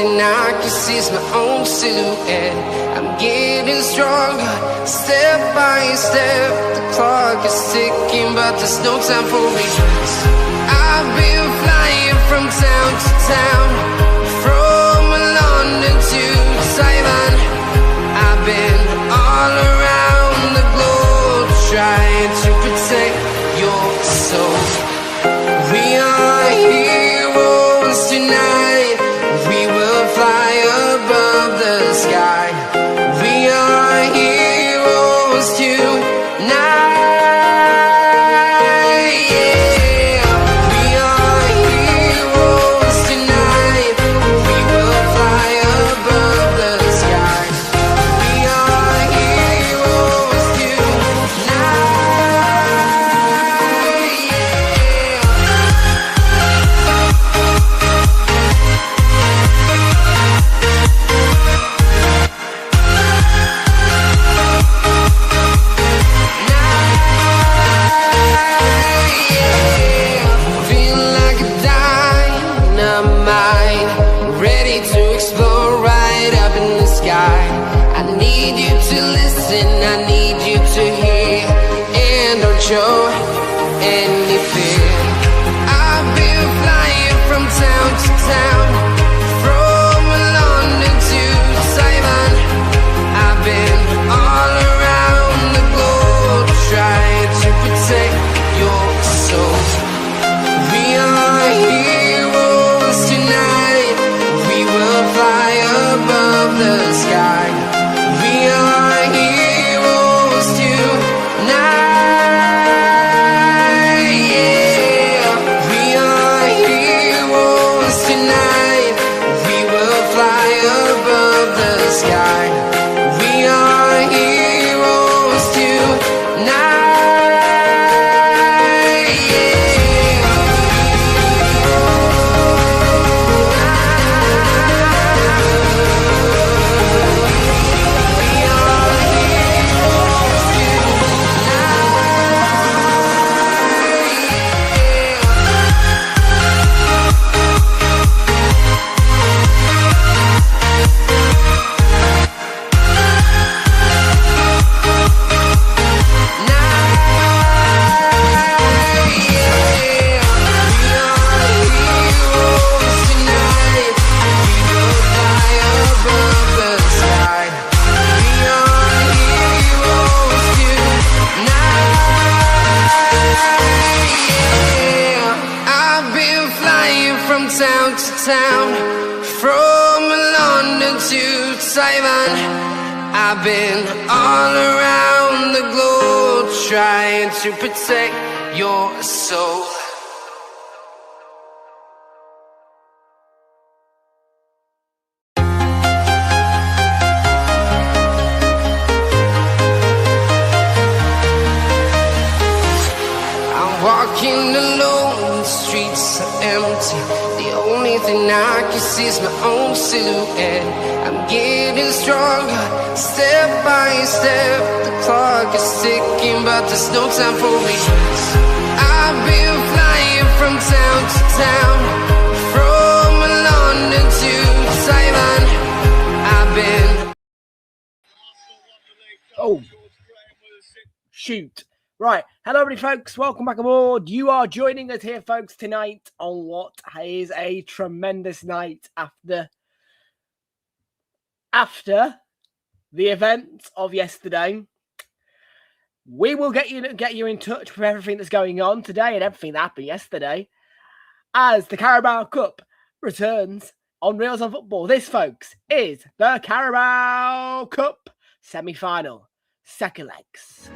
thing I can see is my own silhouette. I'm getting stronger, step by step. The clock is ticking, but there's no time for regrets. I've been flying from town to town, from London to Taiwan. I've been all around the globe, trying to protect your soul. We are heroes tonight. We will fly above the sky. We are heroes tonight. Yeah. We are heroes tonight. We will fly above the sky. We are heroes tonight. Feel like a dynamite, ready to explode right up in the sky. I need you to listen, I need you to hear, and don't show any fear. I've been flying from town to town, from London to Taiwan. I've been all around the globe, trying to protect your soul. We are heroes tonight. We will fly above the sky. We are heroes tonight. Yeah. We are heroes tonight. We will fly above the sky. We are heroes tonight. Town to town, from London to Taiwan. I've been all around the globe, trying to protect your soul. I'm walking alone, the streets are empty. The only thing I can see is my own silhouette. I'm getting stronger, step by step. The clock is ticking, but there's no time for regrets. I've been flying from town to town, from London to Taiwan. I've been... Oh, shoot. Right, hello everybody folks, welcome back aboard. You are joining us here folks tonight on what is a tremendous night after the event of yesterday. We will get you in touch with everything that's going on today and everything that happened yesterday as the Carabao Cup returns on Realltom Football. This folks is the Carabao Cup Semi Final, second legs.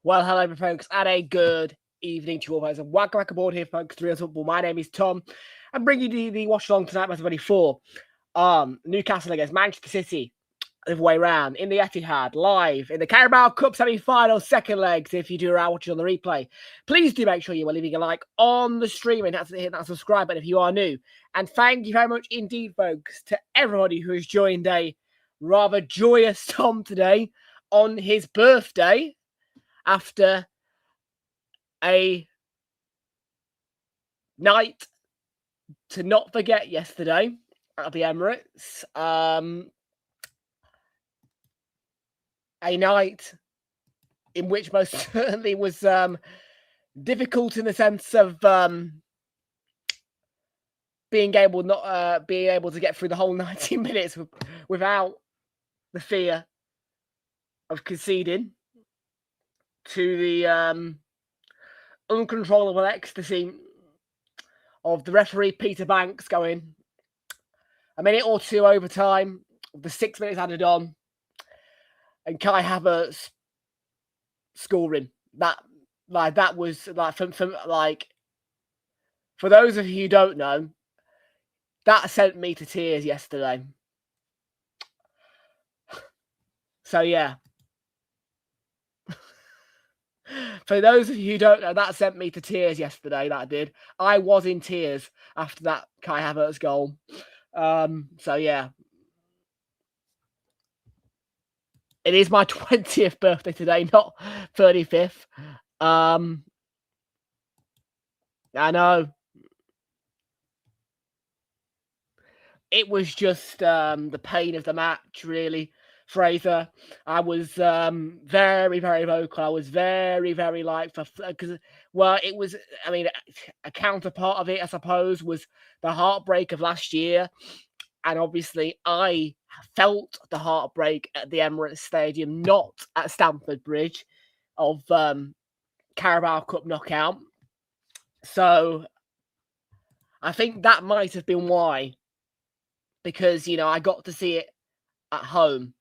Well, hello, folks, and a good evening to you all, folks. And welcome back aboard here, folks, to Realltom Football. My name is Tom. I'm bringing you the watch along tonight, match 24. Newcastle against Manchester City, the other way round, in the Etihad, live in the Carabao Cup Semi Final, second legs. If you do are watching on the replay, please do make sure you are leaving a like on the stream and hit that subscribe button if you are new. And thank you very much indeed, folks, to everybody who has joined a rather joyous Tom today on his birthday, after a night to not forget yesterday at the Emirates. A night in which most certainly was difficult in the sense of being able to get through the whole 90 minutes without the fear of conceding to the uncontrollable ecstasy of the referee Peter Banks going a minute or two overtime, the 6 minutes added on, and Kai Havertz scoring. That was for those of you who don't know, that sent me to tears yesterday. So yeah. For those of you who don't know, that sent me to tears yesterday, that did. I was in tears after that Kai Havertz goal. So, yeah. It is my 20th birthday today, not 35th. I know. It was just the pain of the match, really. Fraser, I was very, very vocal. I was very, very because, well, it was, I mean, a counterpart of it, I suppose, was the heartbreak of last year. And obviously, I felt the heartbreak at the Emirates Stadium, not at Stamford Bridge, of Carabao Cup knockout. So I think that might have been why, because, you know, I got to see it at home.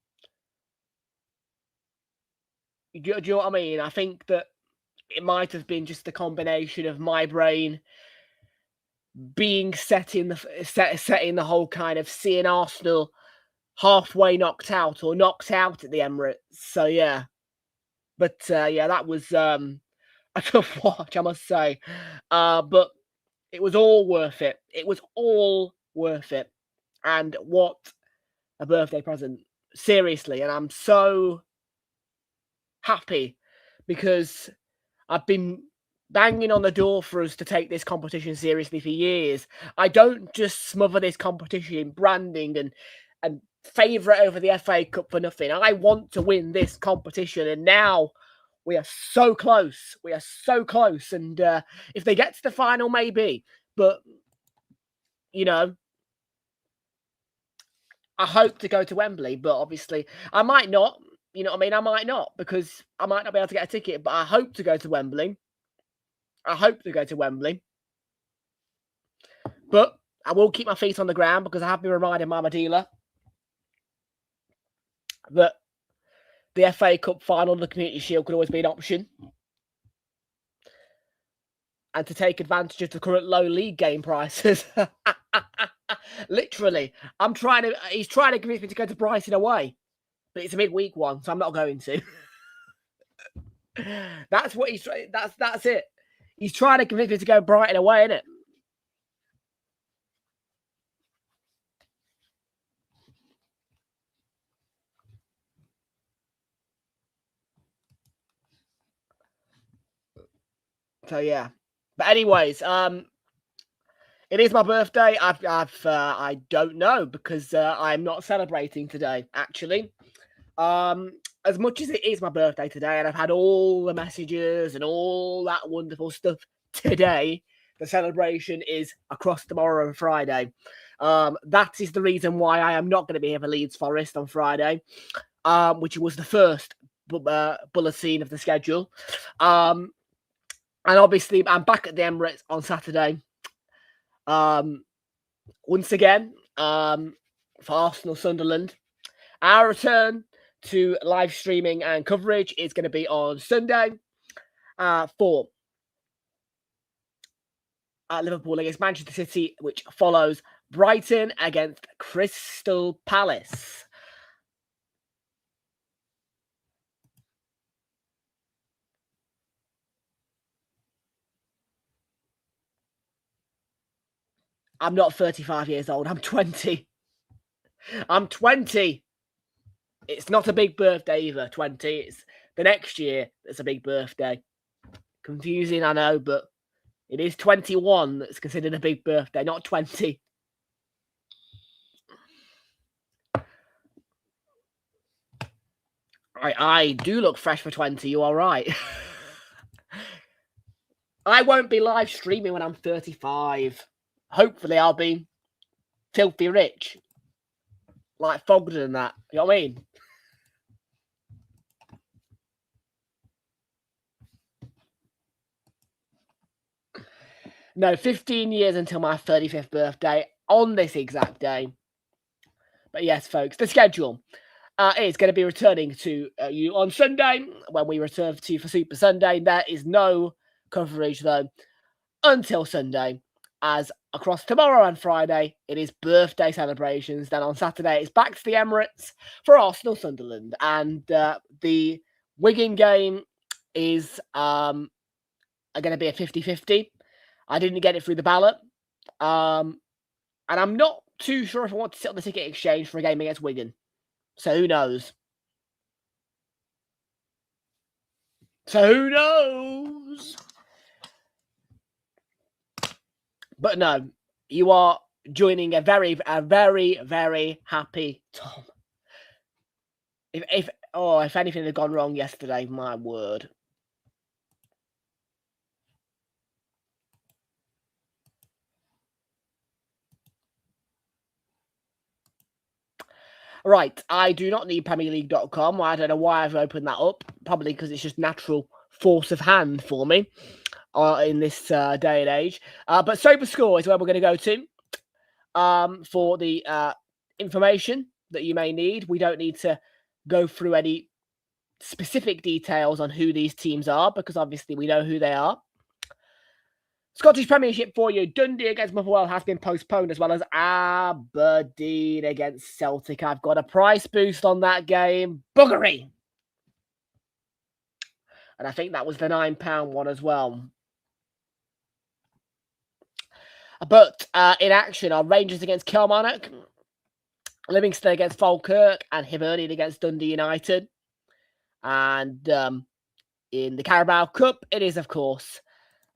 Do you know what I mean? I think that it might have been just a combination of my brain being set in the whole kind of seeing Arsenal halfway knocked out or knocked out at the Emirates. So yeah, but yeah, that was a tough watch, I must say. But it was all worth it. It was all worth it. And what a birthday present, seriously. And I'm so happy because I've been banging on the door for us to take this competition seriously for years. I don't just smother this competition in branding and favour it over the FA Cup for nothing. I want to win this competition, and now we are so close. We are so close, and if they get to the final, maybe. But, you know, I hope to go to Wembley, but obviously I might not. You know what I mean? I might not, because I might not be able to get a ticket, but I hope to go to Wembley. But I will keep my feet on the ground, because I have been reminded by my dealer that the FA Cup final and the Community Shield could always be an option. And to take advantage of the current low league game prices. Literally. He's trying to convince me to go to Brighton away. But it's a midweek one, so I'm not going to. That's what he's trying. That's it. He's trying to convince me to go Brighton away, isn't it? So yeah. But anyways, it is my birthday. I don't know, because I'm not celebrating today, actually. As much as it is my birthday today, and I've had all the messages and all that wonderful stuff today, the celebration is across tomorrow and Friday. That is the reason why I am not going to be here for Leeds Forest on Friday, which was the first bulletin of the schedule. And obviously, I'm back at the Emirates on Saturday. Once again, for Arsenal Sunderland. Our return to live streaming and coverage is going to be on Sunday. for Liverpool against Manchester City, which follows Brighton against Crystal Palace. I'm not 35 years old. I'm 20. I'm 20. It's not a big birthday either, 20. It's the next year that's a big birthday. Confusing, I know, but it is 21 that's considered a big birthday, not 20. I do look fresh for 20, you are right. I won't be live streaming when I'm 35. Hopefully I'll be filthy rich. Like Fogden and that. You know what I mean? No, 15 years until my 35th birthday on this exact day. But yes, folks, the schedule is going to be returning to you on Sunday when we return to you for Super Sunday. There is no coverage, though, until Sunday, as across tomorrow and Friday, it is birthday celebrations. Then on Saturday, it's back to the Emirates for Arsenal-Sunderland. And the Wigan game is going to be a 50-50. I didn't get it through the ballot. And I'm not too sure if I want to sit on the ticket exchange for a game against Wigan. So who knows? But no, you are joining a very, very happy Tom. If anything had gone wrong yesterday, my word. Right, I do not need PremierLeague.com. I don't know why I've opened that up. Probably because it's just natural force of hand for me in this day and age. But SoberScore is where we're going to go to for the information that you may need. We don't need to go through any specific details on who these teams are because obviously we know who they are. Scottish Premiership for you. Dundee against Motherwell has been postponed, as well as Aberdeen against Celtic. I've got a price boost on that game. Buggery. And I think that was the £9 one as well. But in action are Rangers against Kilmarnock, Livingston against Falkirk, and Hibernian against Dundee United. And in the Carabao Cup, it is, of course,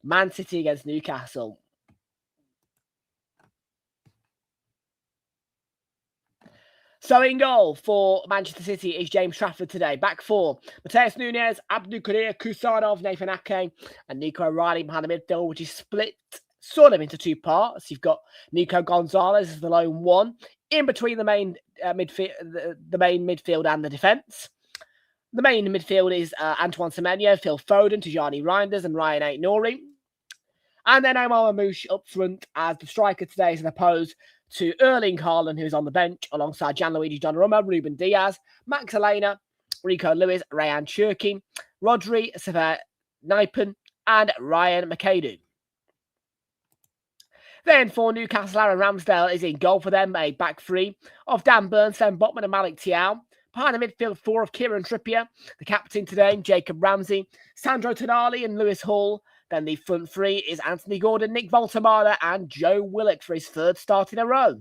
Man City against Newcastle. So in goal for Manchester City is James Trafford today. Back four, Mateus Nunes, Abdul Kadir Kusanov, Nathan Ake, and Nico O'Reilly behind the midfield, which is split sort of into two parts. You've got Nico Gonzalez as the lone one, in between the main midfield and the defence. The main midfield is Antoine Semenyo, Phil Foden, Tijani Reinders, and Ryan Aït-Nouri. And then Omar Mamouche up front as the striker today, as opposed to Erling Haaland, who's on the bench, alongside Gianluigi Donnarumma, Ruben Diaz, Max Elena, Rico Lewis, Rayan Cherki, Rodri, Sever Naipan, and Ryan McAdoo. Then for Newcastle, Aaron Ramsdale is in goal for them, a back three of Dan Burns, Sven Botman, and Malik Thiaw. Behind the midfield four of Kieran Trippier, the captain today, Jacob Ramsey, Sandro Tonali, and Lewis Hall. Then the front three is Anthony Gordon, Nick Voltemada, and Joe Willock for his third start in a row.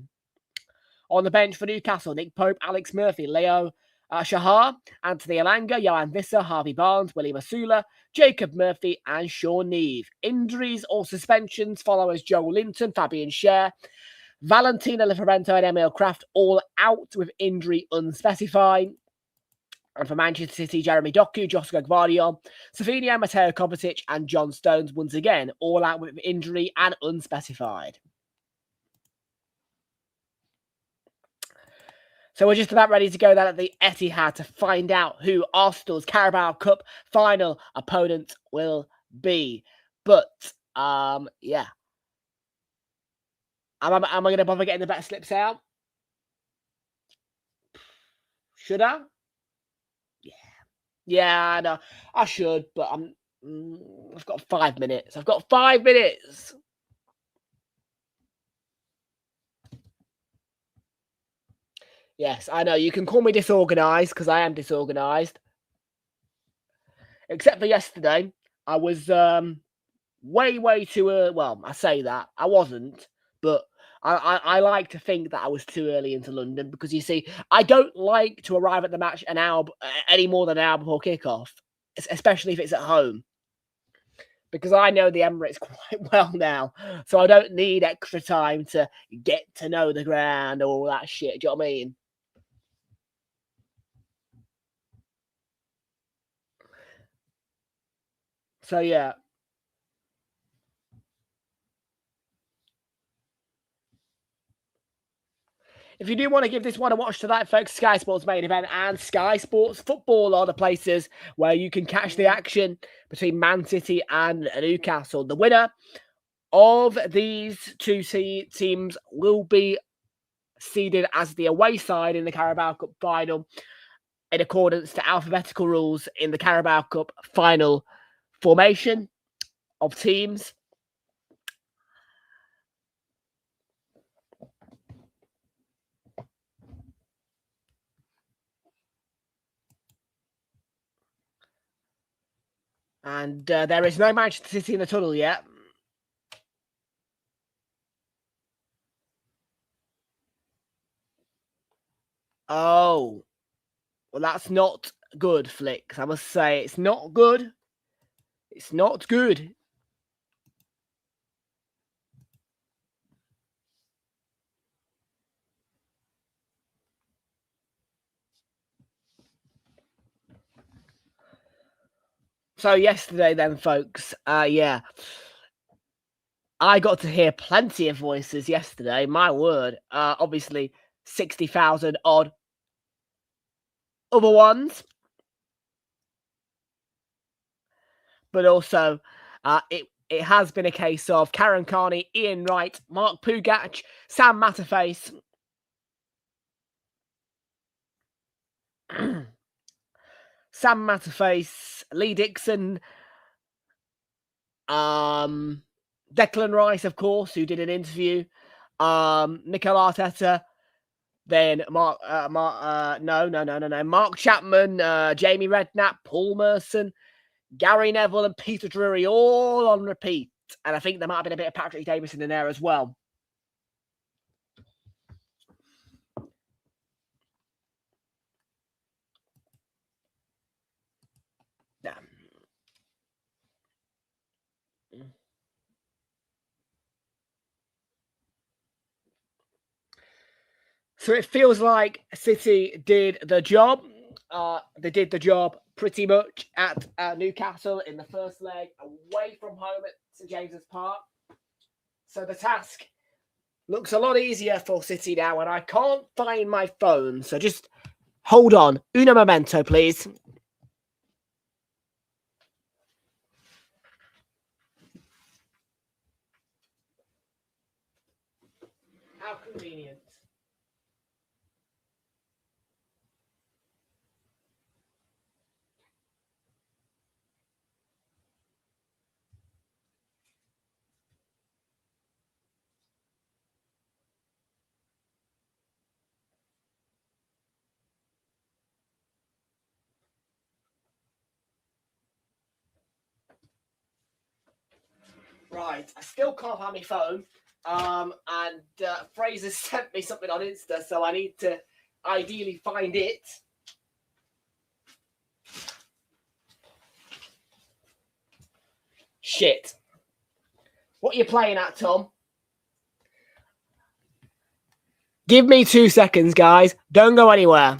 On the bench for Newcastle, Nick Pope, Alex Murphy, Leo Shahar, Anthony Elanga, Johan Visser, Harvey Barnes, Willie Masula, Jacob Murphy, and Sean Neve. Injuries or suspensions follow as Joe Linton, Fabian Schär, Valentina Liferento, and Emil Kraft all out with injury unspecified. And for Manchester City, Jeremy Doku, Joshua Gvardiol, Savinho, Matteo Kovacic, and John Stones once again all out with injury and unspecified. So we're just about ready to go then at the Etihad to find out who Arsenal's Carabao Cup final opponent will be. But, yeah. Am I going to bother getting the bet slips out? Should I? Yeah, I know. I should, but I've got 5 minutes. I've got 5 minutes. Yes, I know. You can call me disorganized because I am disorganized. Except for yesterday, I was way too well, I say that. I wasn't, but I like to think that I was too early into London because, you see, I don't like to arrive at the match an hour any more than an hour before kickoff, especially if it's at home. Because I know the Emirates quite well now, so I don't need extra time to get to know the ground or all that shit. Do you know what I mean? So yeah. If you do want to give this one a watch tonight, folks, Sky Sports main event and Sky Sports Football are the places where you can catch the action between Man City and Newcastle. The winner of these two teams will be seeded as the away side in the Carabao Cup final in accordance to alphabetical rules in the Carabao Cup final formation of teams. And there is no Manchester City in the tunnel yet. Oh, well, that's not good, Flicks. I must say, it's not good. It's not good. So yesterday then, folks, yeah. I got to hear plenty of voices yesterday, my word. Obviously, 60,000 odd other ones. But also, it has been a case of Karen Carney, Ian Wright, Mark Pugach, Sam Matterface, Sam Matterface, Lee Dixon, Declan Rice, of course, who did an interview, Mikel Arteta, then Mark Chapman, Jamie Redknapp, Paul Merson, Gary Neville, and Peter Drury, all on repeat. And I think there might have been a bit of Patrick Davison in there as well. Yeah. So it feels like City did the job. They did the job pretty much at Newcastle in the first leg, away from home at St James's Park. So the task looks a lot easier for City now, and I can't find my phone. So just hold on. Uno momento, please. How convenient. Right, I still can't find my phone. And Fraser sent me something on Insta, so I need to ideally find it. Shit. What are you playing at, Tom? Give me 2 seconds, guys. Don't go anywhere.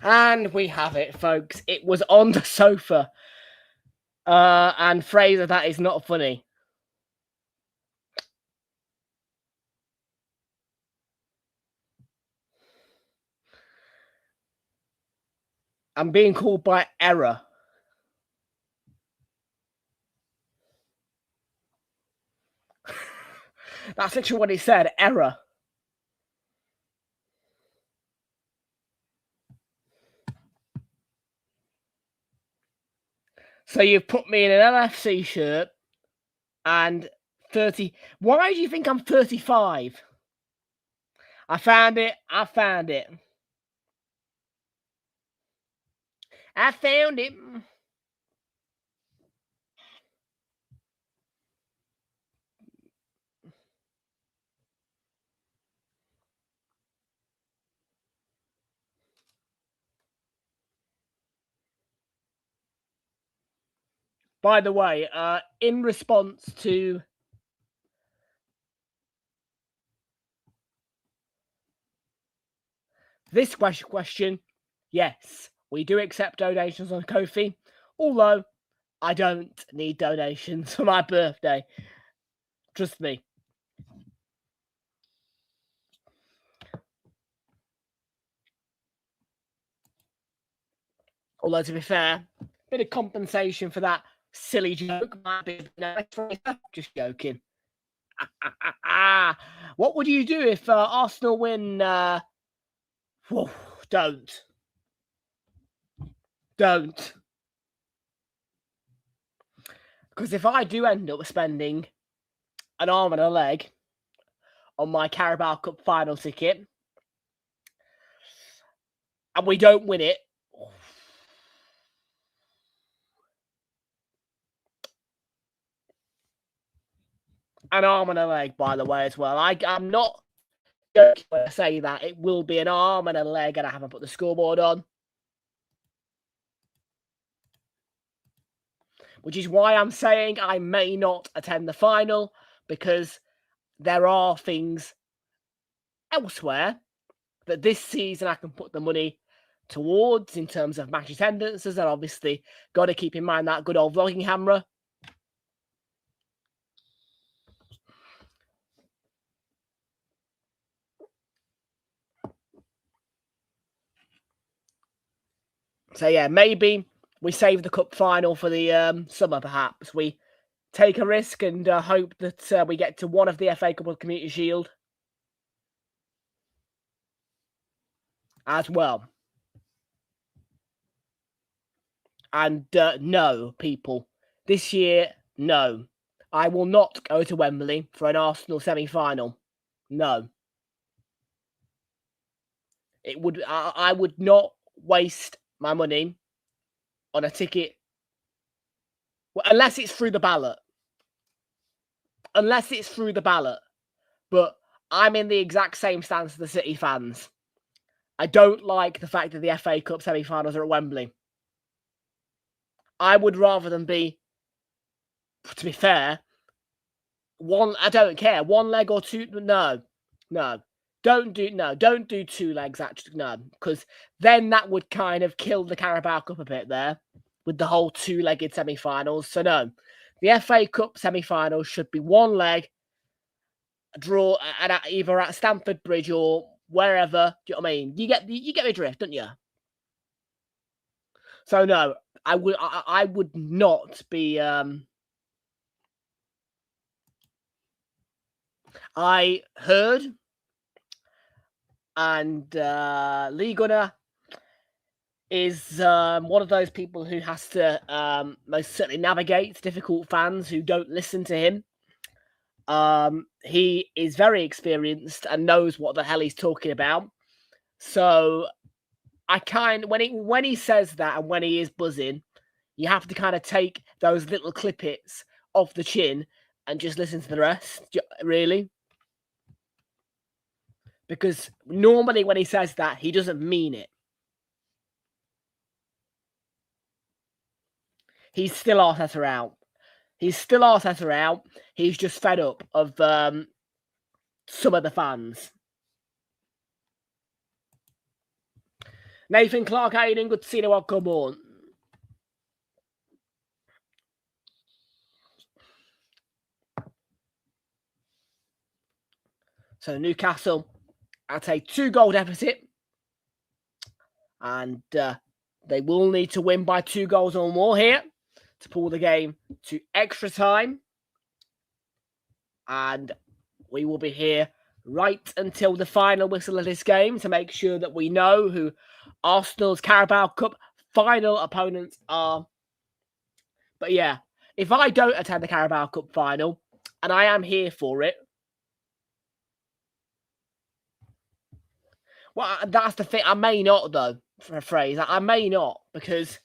And we have it, folks. It was on the sofa. And Fraser, that is not funny. I'm being called by error. That's literally what he said, error. So you've put me in an LFC shirt and 30. Why do you think I'm 35? I found it. I found it. I found it. By the way, in response to this question, yes, we do accept donations on Ko-fi, although I don't need donations for my birthday. Trust me. Although, to be fair, a bit of compensation for that silly joke might be nice. Just joking. What would you do if Arsenal win? Whoa, don't. Because if I do end up spending an arm and a leg on my Carabao Cup final ticket and we don't win it, an arm and a leg, by the way, as well. I'm not joking when I say that. It will be an arm and a leg, and I haven't put the scoreboard on. Which is why I'm saying I may not attend the final, because there are things elsewhere that this season I can put the money towards in terms of match attendances, and obviously got to keep in mind that good old vlogging camera. So yeah, maybe we save the cup final for the summer, perhaps. We take a risk and hope that we get to one of the FA Cup or the Community Shield as well. And no, people, this year, no. I will not go to Wembley for an Arsenal semi-final. No. I would not waste my money on a ticket, well, unless it's through the ballot. But I'm in the exact same stance as the City fans. I don't like the fact that the FA Cup semi-finals are at Wembley. I would rather than be, to be fair, I don't care, one leg or two. No. Don't do two legs, actually. No, because then that would kind of kill the Carabao Cup a bit there with the whole two-legged semi-finals. So no, the FA Cup semi-finals should be one leg, draw either at Stamford Bridge or wherever. Do you know what I mean? You get the drift, don't you? So no, I would not be. I heard. And Lee Gunner is one of those people who has to most certainly navigate difficult fans who don't listen to him. He is very experienced and knows what the hell he's talking about. So I when he says that and when he is buzzing, you have to kind of take those little clippets off the chin and just listen to the rest, really. Because normally when he says that, he doesn't mean it. He's still Arteta out. He's just fed up of some of the fans. Nathan Clark, how you doing? Good to see you. Welcome on. So Newcastle at a 2-goal deficit. And they will need to win by 2 goals or more here to pull the game to extra time. And we will be here right until the final whistle of this game to make sure that we know who Arsenal's Carabao Cup final opponents are. But yeah, if I don't attend the Carabao Cup final, and I am here for it, well, that's the thing. I may not, though, for a phrase. I may not, because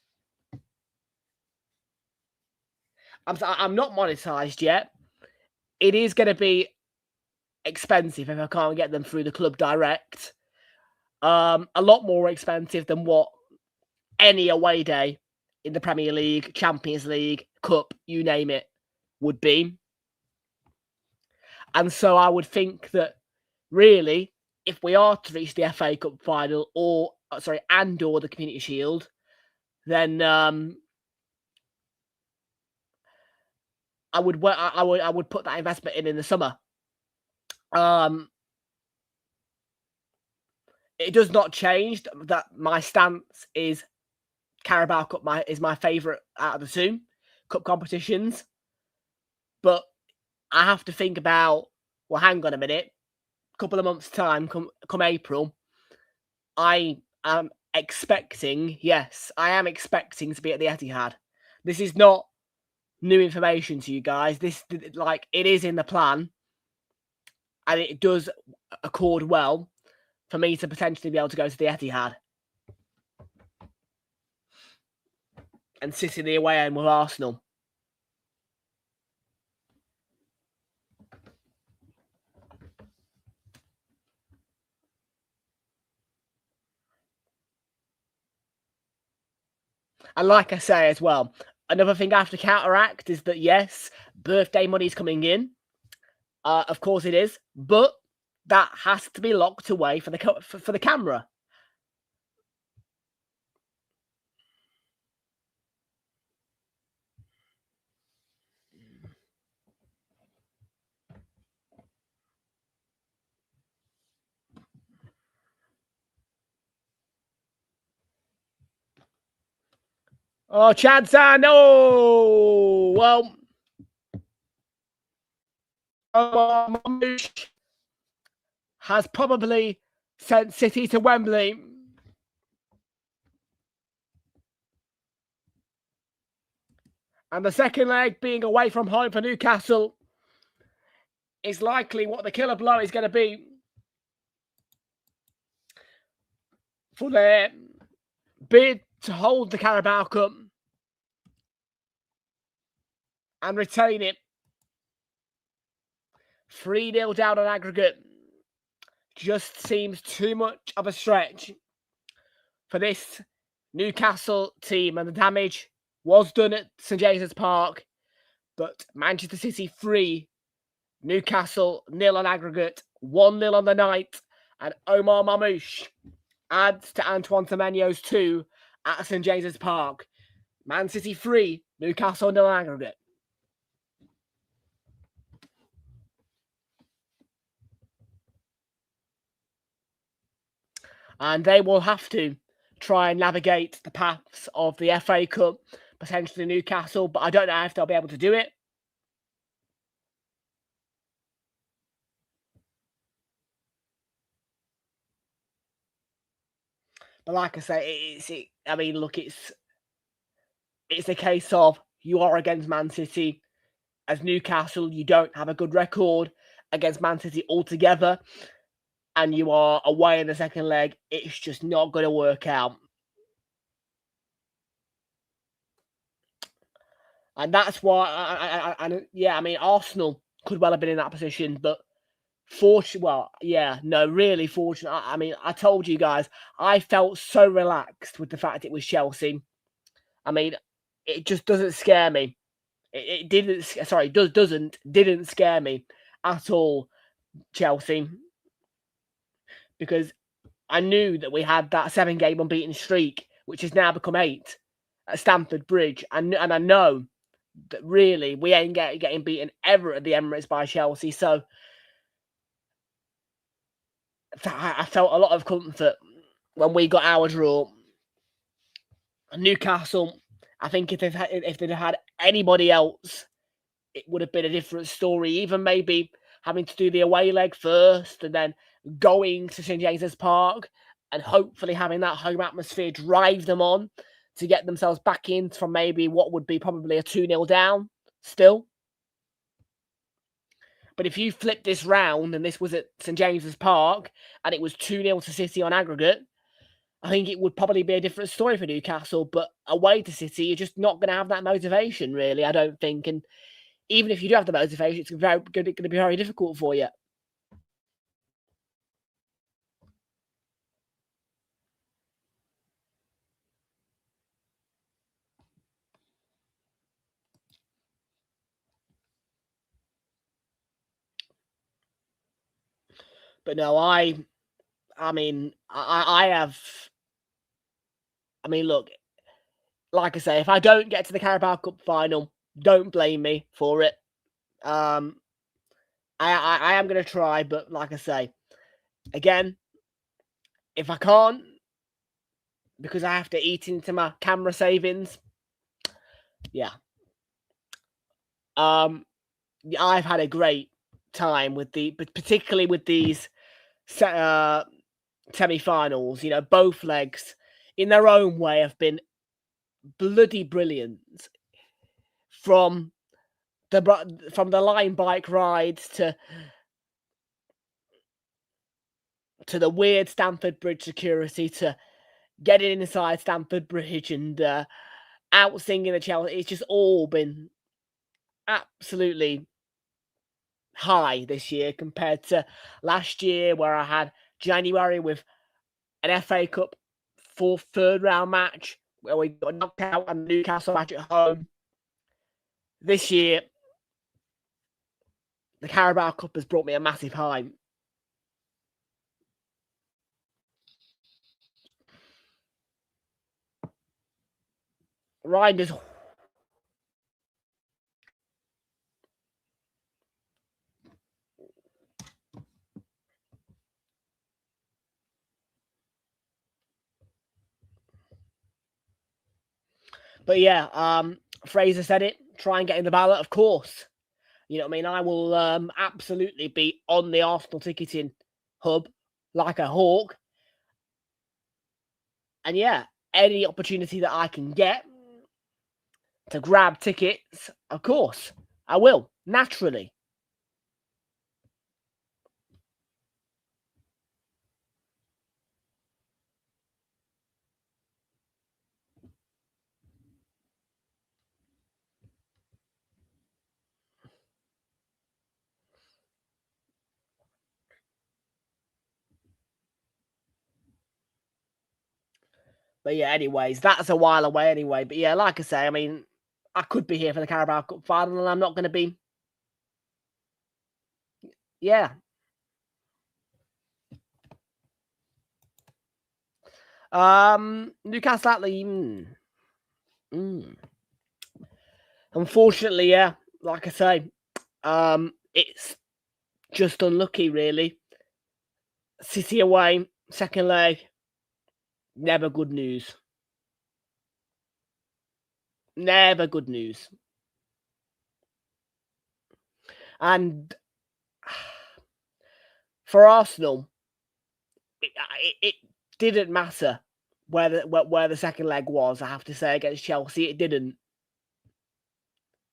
I'm not monetized yet. It is going to be expensive if I can't get them through the club direct. A lot more expensive than what any away day in the Premier League, Champions League, Cup, you name it, would be. And so I would think that really, if we are to reach the FA Cup final or the Community Shield, then I would put that investment in the summer. It does not change that my stance is Carabao Cup is my favourite out of the 2 cup competitions. But I have to think about, well, hang on a minute. A couple of months' time, come April, I am expecting to be at the Etihad. This is not new information to you guys. This, it is in the plan. And it does accord well for me to potentially be able to go to the Etihad and sit in the away end with Arsenal. And like I say as well, another thing I have to counteract is that, yes, birthday money is coming in. Of course it is. But that has to be locked away for the camera. Oh, Chadsan, no! Well, has probably sent City to Wembley. And the second leg being away from home for Newcastle is likely what the killer blow is going to be for their bid to hold the Carabao Cup and retain it. 3-0 down on aggregate just seems too much of a stretch for this Newcastle team, and the damage was done at St James's Park. But Manchester City 3, Newcastle 0 on aggregate, 1-0 on the night, and Omar Mamouche adds to Antoine Semenyo's 2 at St James's Park. Man City 3, Newcastle 0 on aggregate. And they will have to try and navigate the paths of the FA Cup, potentially Newcastle, but I don't know if they'll be able to do it. But like I say, it's a case of you are against Man City. As Newcastle, you don't have a good record against Man City altogether, and you are away in the second leg. It's just not going to work out. And that's why, Arsenal could well have been in that position, but really fortunate. I told you guys, I felt so relaxed with the fact it was Chelsea. It just doesn't scare me. It didn't scare me at all, Chelsea. Because I knew that we had that 7-game unbeaten streak, which has now become 8 at Stamford Bridge. And I know that really we ain't getting beaten ever at the Emirates by Chelsea. So I felt a lot of comfort when we got our draw. Newcastle, I think if they'd had anybody else, it would have been a different story. Even maybe having to do the away leg first and then going to St James's Park and hopefully having that home atmosphere drive them on to get themselves back in from maybe what would be probably a 2-0 down still. But if you flip this round and this was at St James's Park and it was 2-0 to City on aggregate, I think it would probably be a different story for Newcastle. But away to City, you're just not going to have that motivation, really, I don't think. And even if you do have the motivation, it's going to be very difficult for you. But no, I mean, look, like I say, if I don't get to the Carabao Cup final, don't blame me for it. I am going to try, but like I say, again, if I can't, because I have to eat into my camera savings, yeah. I've had a great time particularly with these semi-finals. You know, both legs in their own way have been bloody brilliant. From the line bike rides to the weird Stamford Bridge security to getting inside Stamford Bridge and out singing the Chelsea. It's just all been absolutely high this year compared to last year, where I had January with an FA Cup third round match where we got knocked out and the Newcastle match at home. This year, the Carabao Cup has brought me a massive high. Ryan just... But yeah, Fraser said it. Try and get in the ballot, of course. You know what I mean? I will absolutely be on the Arsenal ticketing hub like a hawk. And yeah, any opportunity that I can get to grab tickets, of course, I will, naturally. But yeah, anyways, that's a while away anyway. But yeah, like I say, I mean, I could be here for the Carabao Cup final and I'm not going to be. Yeah. Newcastle Atlee. Unfortunately, yeah, like I say, it's just unlucky, really. City away, second leg, never good news. Never good news. And for Arsenal, it didn't matter where the second leg was, I have to say, against Chelsea. It didn't.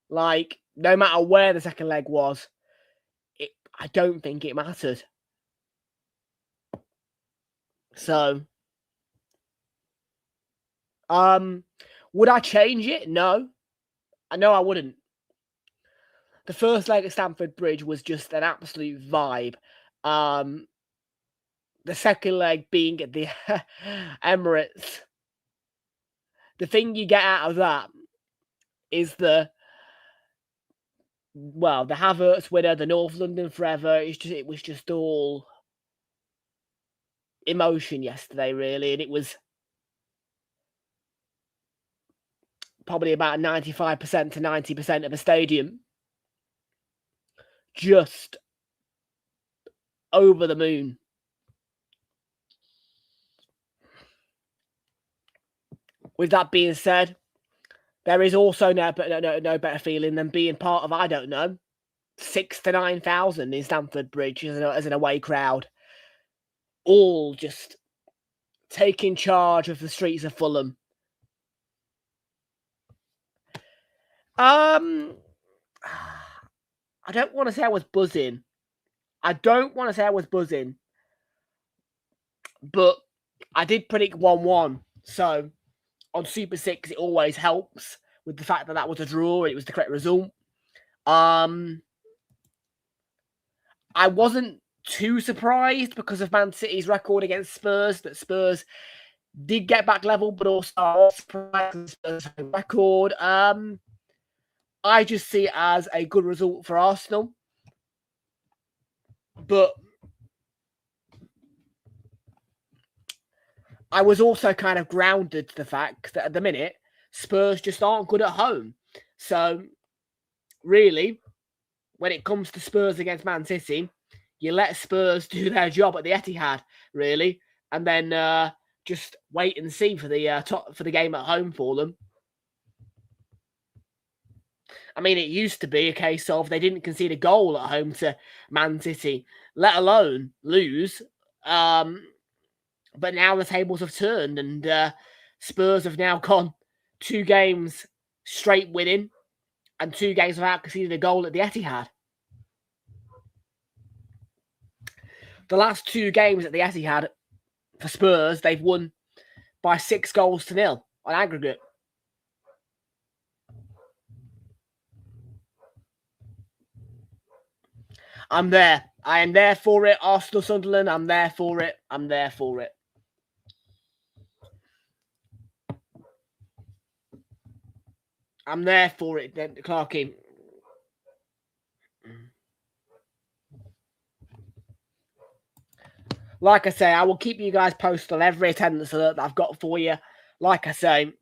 Like, no matter where the second leg was, I don't think it mattered. So, would I change it? No. I know I wouldn't. The first leg at Stamford Bridge was just an absolute vibe. The second leg being at the Emirates. The thing you get out of that is the Havertz winner, the North London forever. It was just all emotion yesterday, really, and it was probably about 95% to 90% of a stadium just over the moon. With that being said, there is also no better feeling than being part of, I don't know, 6,000 to 9,000 in Stamford Bridge as an away crowd, all just taking charge of the streets of Fulham. I don't want to say I was buzzing. But I did predict 1-1. So on Super 6, it always helps with the fact that that was a draw. It was the correct result. I wasn't too surprised because of Man City's record against Spurs, that Spurs did get back level, but also I was surprised with Spurs' record. I just see it as a good result for Arsenal. But I was also kind of grounded to the fact that at the minute, Spurs just aren't good at home. So, really, when it comes to Spurs against Man City, you let Spurs do their job at the Etihad, really, and then just wait and see for the game at home for them. I mean, it used to be a case of they didn't concede a goal at home to Man City, let alone lose. But now the tables have turned, and Spurs have now gone 2 games straight winning and 2 games without conceding a goal at the Etihad. The last 2 games at the Etihad for Spurs, they've won by 6-0 on aggregate. I'm there. I am there for it. Arsenal, Sunderland, I'm there for it. I'm there for it. I'm there for it, Clarky. Like I say, I will keep you guys posted on every attendance alert that I've got for you. Like I say,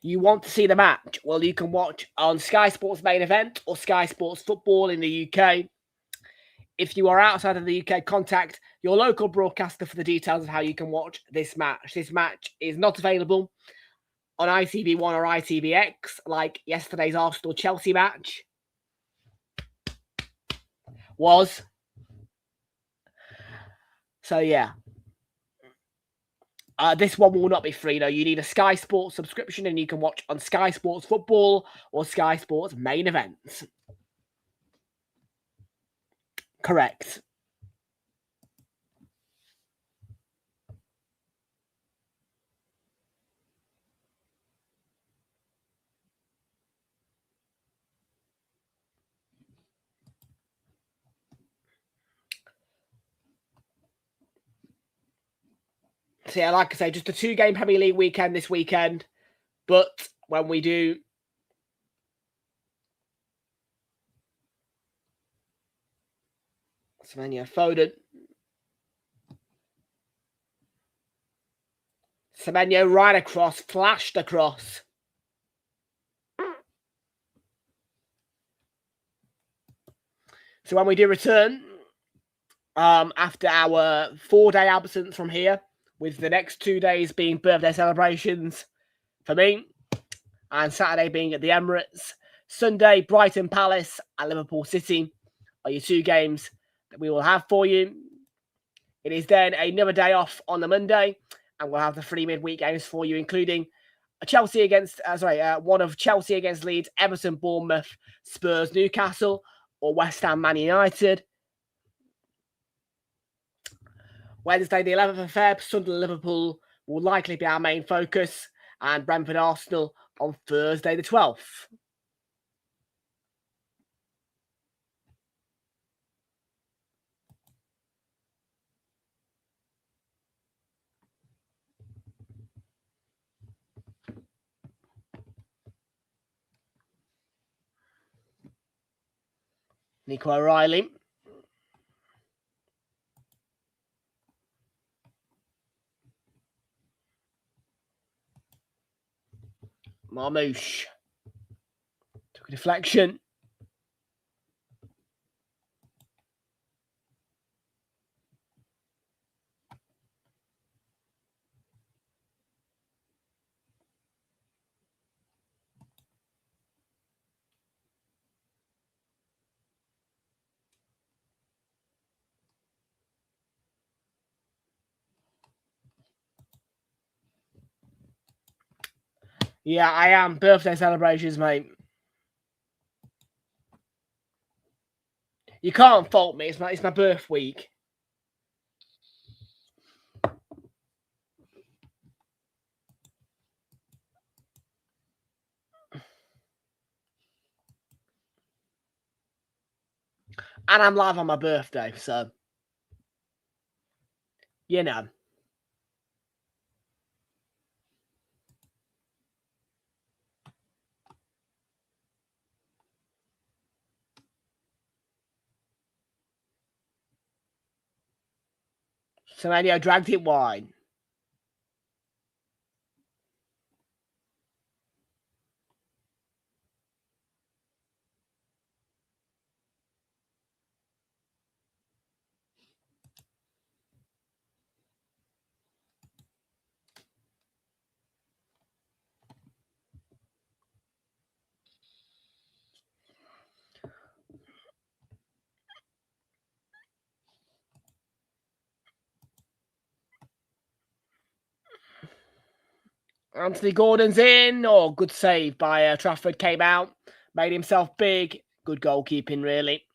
you want to see the match? Well, you can watch on Sky Sports Main Event or Sky Sports Football in the UK. If you are outside of the UK, contact your local broadcaster for the details of how you can watch this match. This match is not available on ITV1 or ITVX like yesterday's Arsenal-Chelsea match was. So, yeah. This one will not be free, though. You need a Sky Sports subscription, and you can watch on Sky Sports Football or Sky Sports Main Events. Correct. So, yeah, like I say, just a 2-game Premier League weekend this weekend. But when we do Semenyo Foden. Semenyo right across, flashed across. So when we do return, after our 4-day absence from here, with the next 2 days being birthday celebrations for me, and Saturday being at the Emirates, Sunday, Brighton Palace and Liverpool City are your 2 games that we will have for you. It is then another day off on the Monday, and we'll have the 3 midweek games for you, including one of Chelsea against Leeds, Everton, Bournemouth, Spurs, Newcastle, or West Ham, Man United. Wednesday, the 11th of Feb, Sunderland, Liverpool will likely be our main focus, and Brentford, Arsenal on Thursday, the 12th. Nico O'Reilly. Marmouche. Took a deflection. Yeah, I am. Birthday celebrations, mate. You can't fault me. It's my birth week. And I'm live on my birthday, so you know. Semenyo dragged it wide. Anthony Gordon's in. Oh, good save by Trafford. Came out, made himself big. Good goalkeeping, really.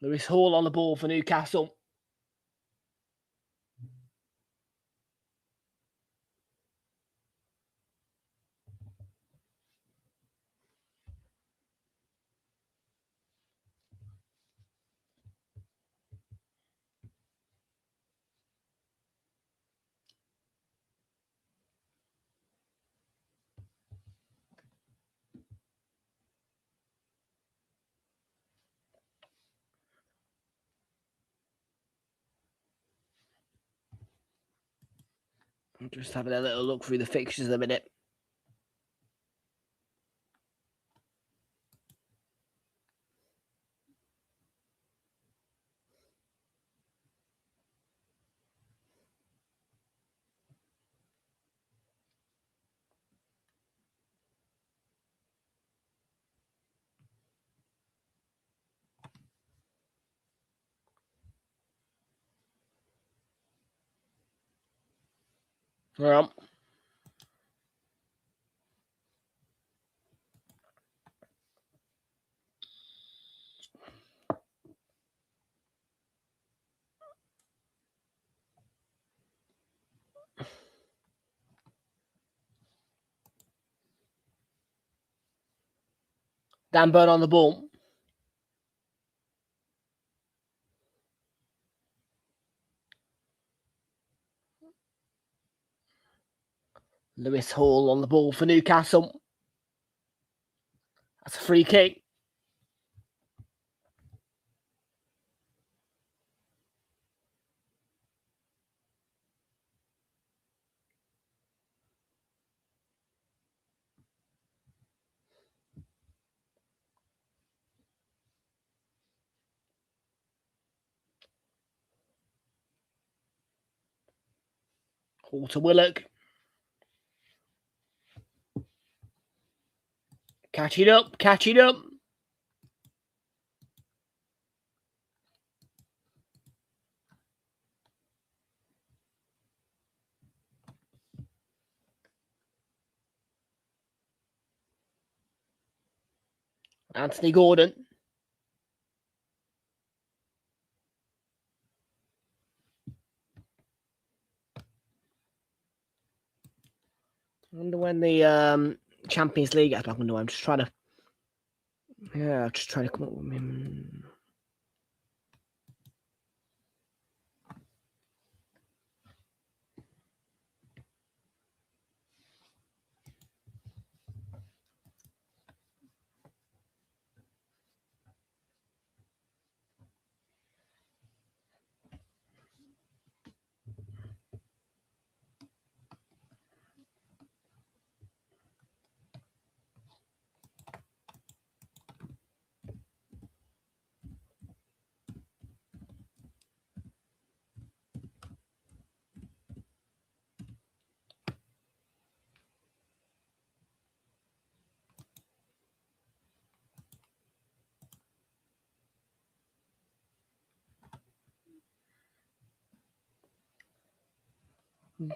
Lewis Hall on the ball for Newcastle. I'm just having a little look through the fixtures a minute. Right. Dan Burn on the ball. Lewis Hall on the ball for Newcastle. That's a free kick. Hall to Willock. Catch it up, catch it up. Anthony Gordon. I wonder when the Champions League gets back underway. I'm just trying to... Yeah, just trying to come up with...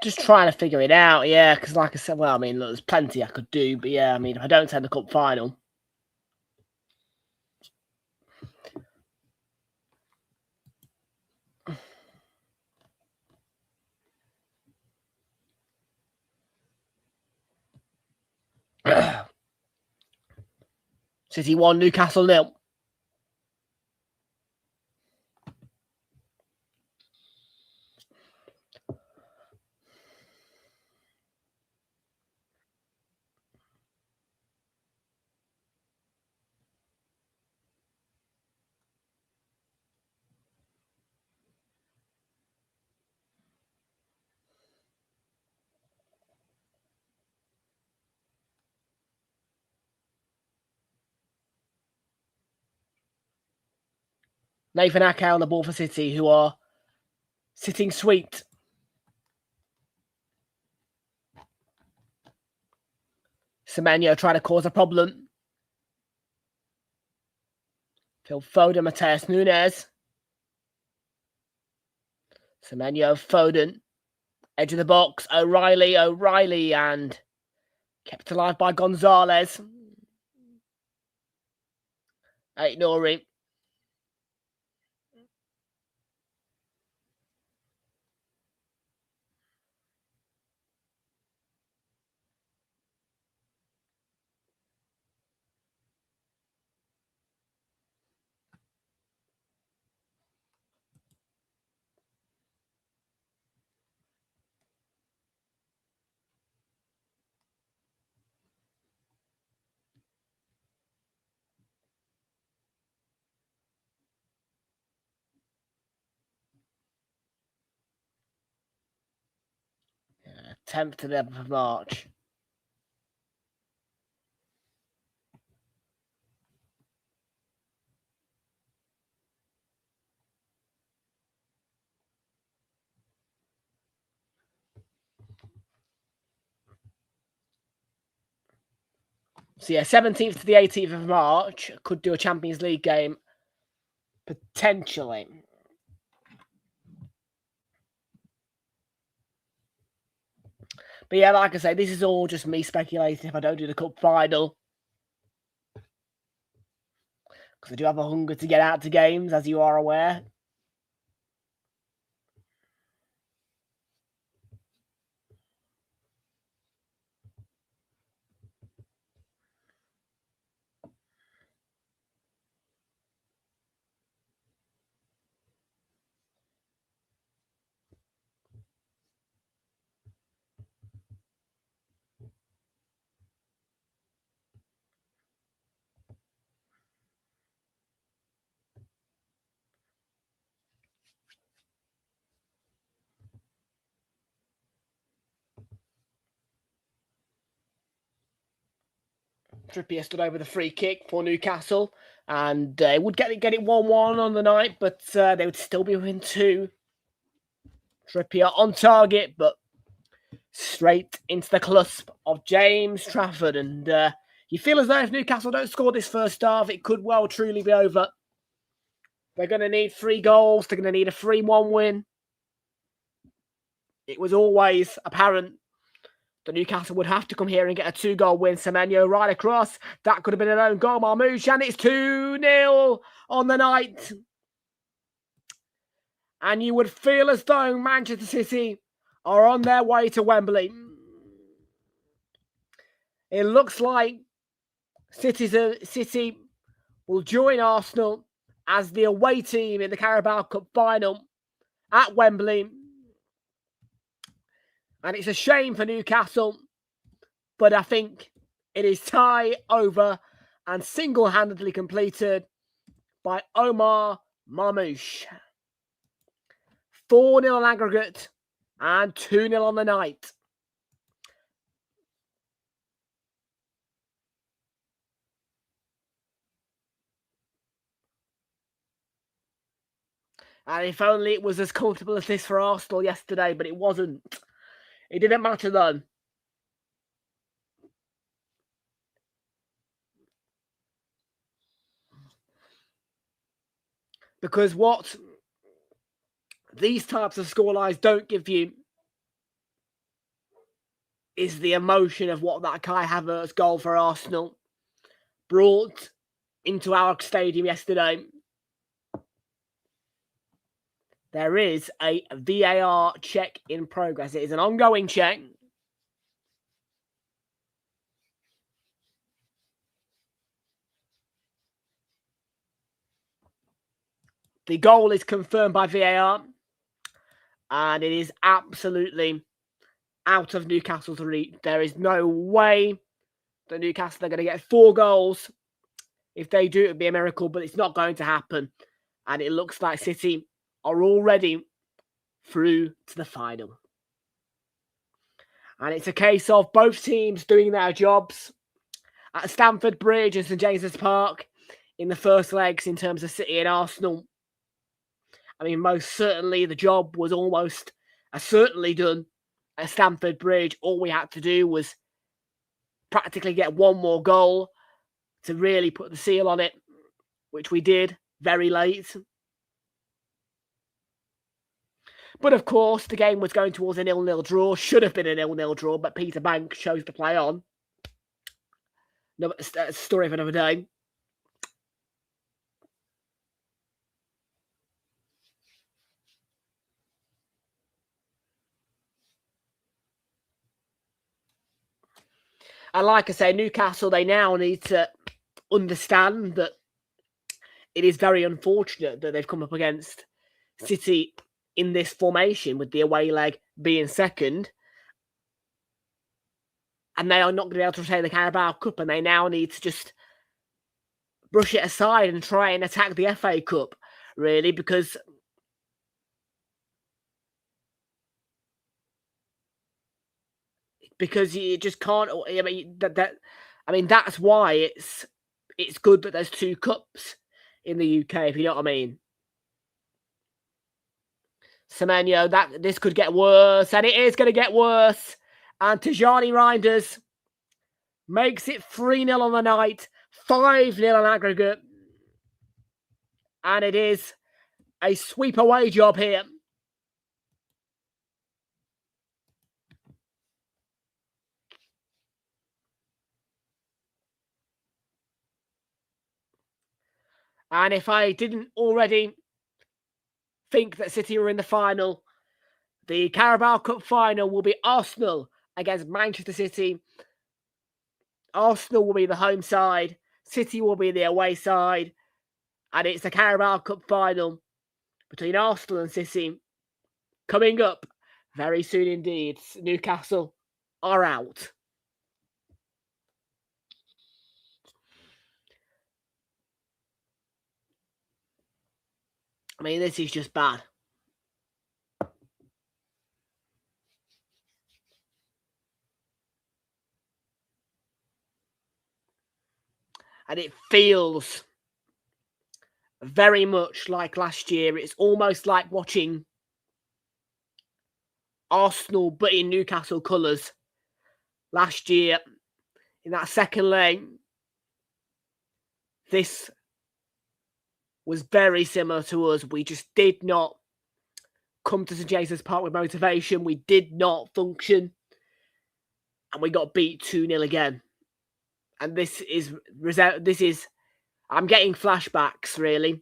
Just trying to figure it out, yeah, because like I said, well, I mean, look, there's plenty I could do, but yeah, I mean, if I don't take the cup final... City 1, Newcastle 0. Nathan Ake on the ball for City, who are sitting sweet. Semenyo trying to cause a problem. Phil Foden, Mateus Nunes. Semenyo, Foden. Edge of the box, O'Reilly, and kept alive by Gonzalez. Nori. Yeah, 10th to 11th of March. So yeah, 17th to the 18th of March. Could do a Champions League game. Potentially. But yeah, like I say, this is all just me speculating if I don't do the cup final. Because I do have a hunger to get out to games, as you are aware. Trippier stood over the free kick for Newcastle, and they would get it 1-1 on the night, but they would still be within 2. Trippier on target, but straight into the clasp of James Trafford, and you feel as though if Newcastle don't score this first half, it could well truly be over. They're going to need 3 goals. They're going to need a 3-1 win. It was always apparent that Newcastle would have to come here and get a 2-goal win. Semenyo right across. That could have been an own goal. Marmouche, and it's 2-0 on the night. And you would feel as though Manchester City are on their way to Wembley. It looks like City will join Arsenal as the away team in the Carabao Cup final at Wembley. And it's a shame for Newcastle, but I think it is tie over and single-handedly completed by Omar Marmoush. 4-0 on aggregate and 2-0 on the night. And if only it was as comfortable as this for Arsenal yesterday, but it wasn't. It didn't matter then. Because what these types of scorelines don't give you is the emotion of what that Kai Havertz goal for Arsenal brought into our stadium yesterday. There is a VAR check in progress. It is an ongoing check. The goal is confirmed by VAR, and it is absolutely out of Newcastle's reach. There is no way that Newcastle are going to get 4 goals. If they do, it would be a miracle, but it's not going to happen. And it looks like City are already through to the final. And it's a case of both teams doing their jobs at Stamford Bridge and St James's Park in the first legs in terms of City and Arsenal. I mean, most certainly the job was almost certainly done at Stamford Bridge. All we had to do was practically get one more goal to really put the seal on it, which we did very late. But of course, the game was going towards a 0-0 draw. Should have been a 0-0 draw, but Peter Banks chose to play on. No, story of another day. And like I say, Newcastle, they now need to understand that it is very unfortunate that they've come up against City in this formation with the away leg being second. And they are not going to be able to retain the Carabao Cup, and they now need to just brush it aside and try and attack the FA Cup, really, because you just can't. I mean, that's why it's good that there's 2 cups in the UK, if you know what I mean. Semenyo, this could get worse, and it is going to get worse. And Tijani Reinders makes it 3-0 on the night, 5-0 on aggregate. And it is a sweep away job here. And if I didn't already think that City were in the final, the Carabao Cup final will be Arsenal against Manchester City. Arsenal will be the home side. City will be the away side. And it's the Carabao Cup final between Arsenal and City coming up very soon indeed. Newcastle are out. I mean, this is just bad. And it feels very much like last year. It's almost like watching Arsenal, but in Newcastle colours last year in that second leg. This was very similar to us. We just did not come to St James's Park with motivation. We did not function. And we got beat 2-0 again. And this is, I'm getting flashbacks, really.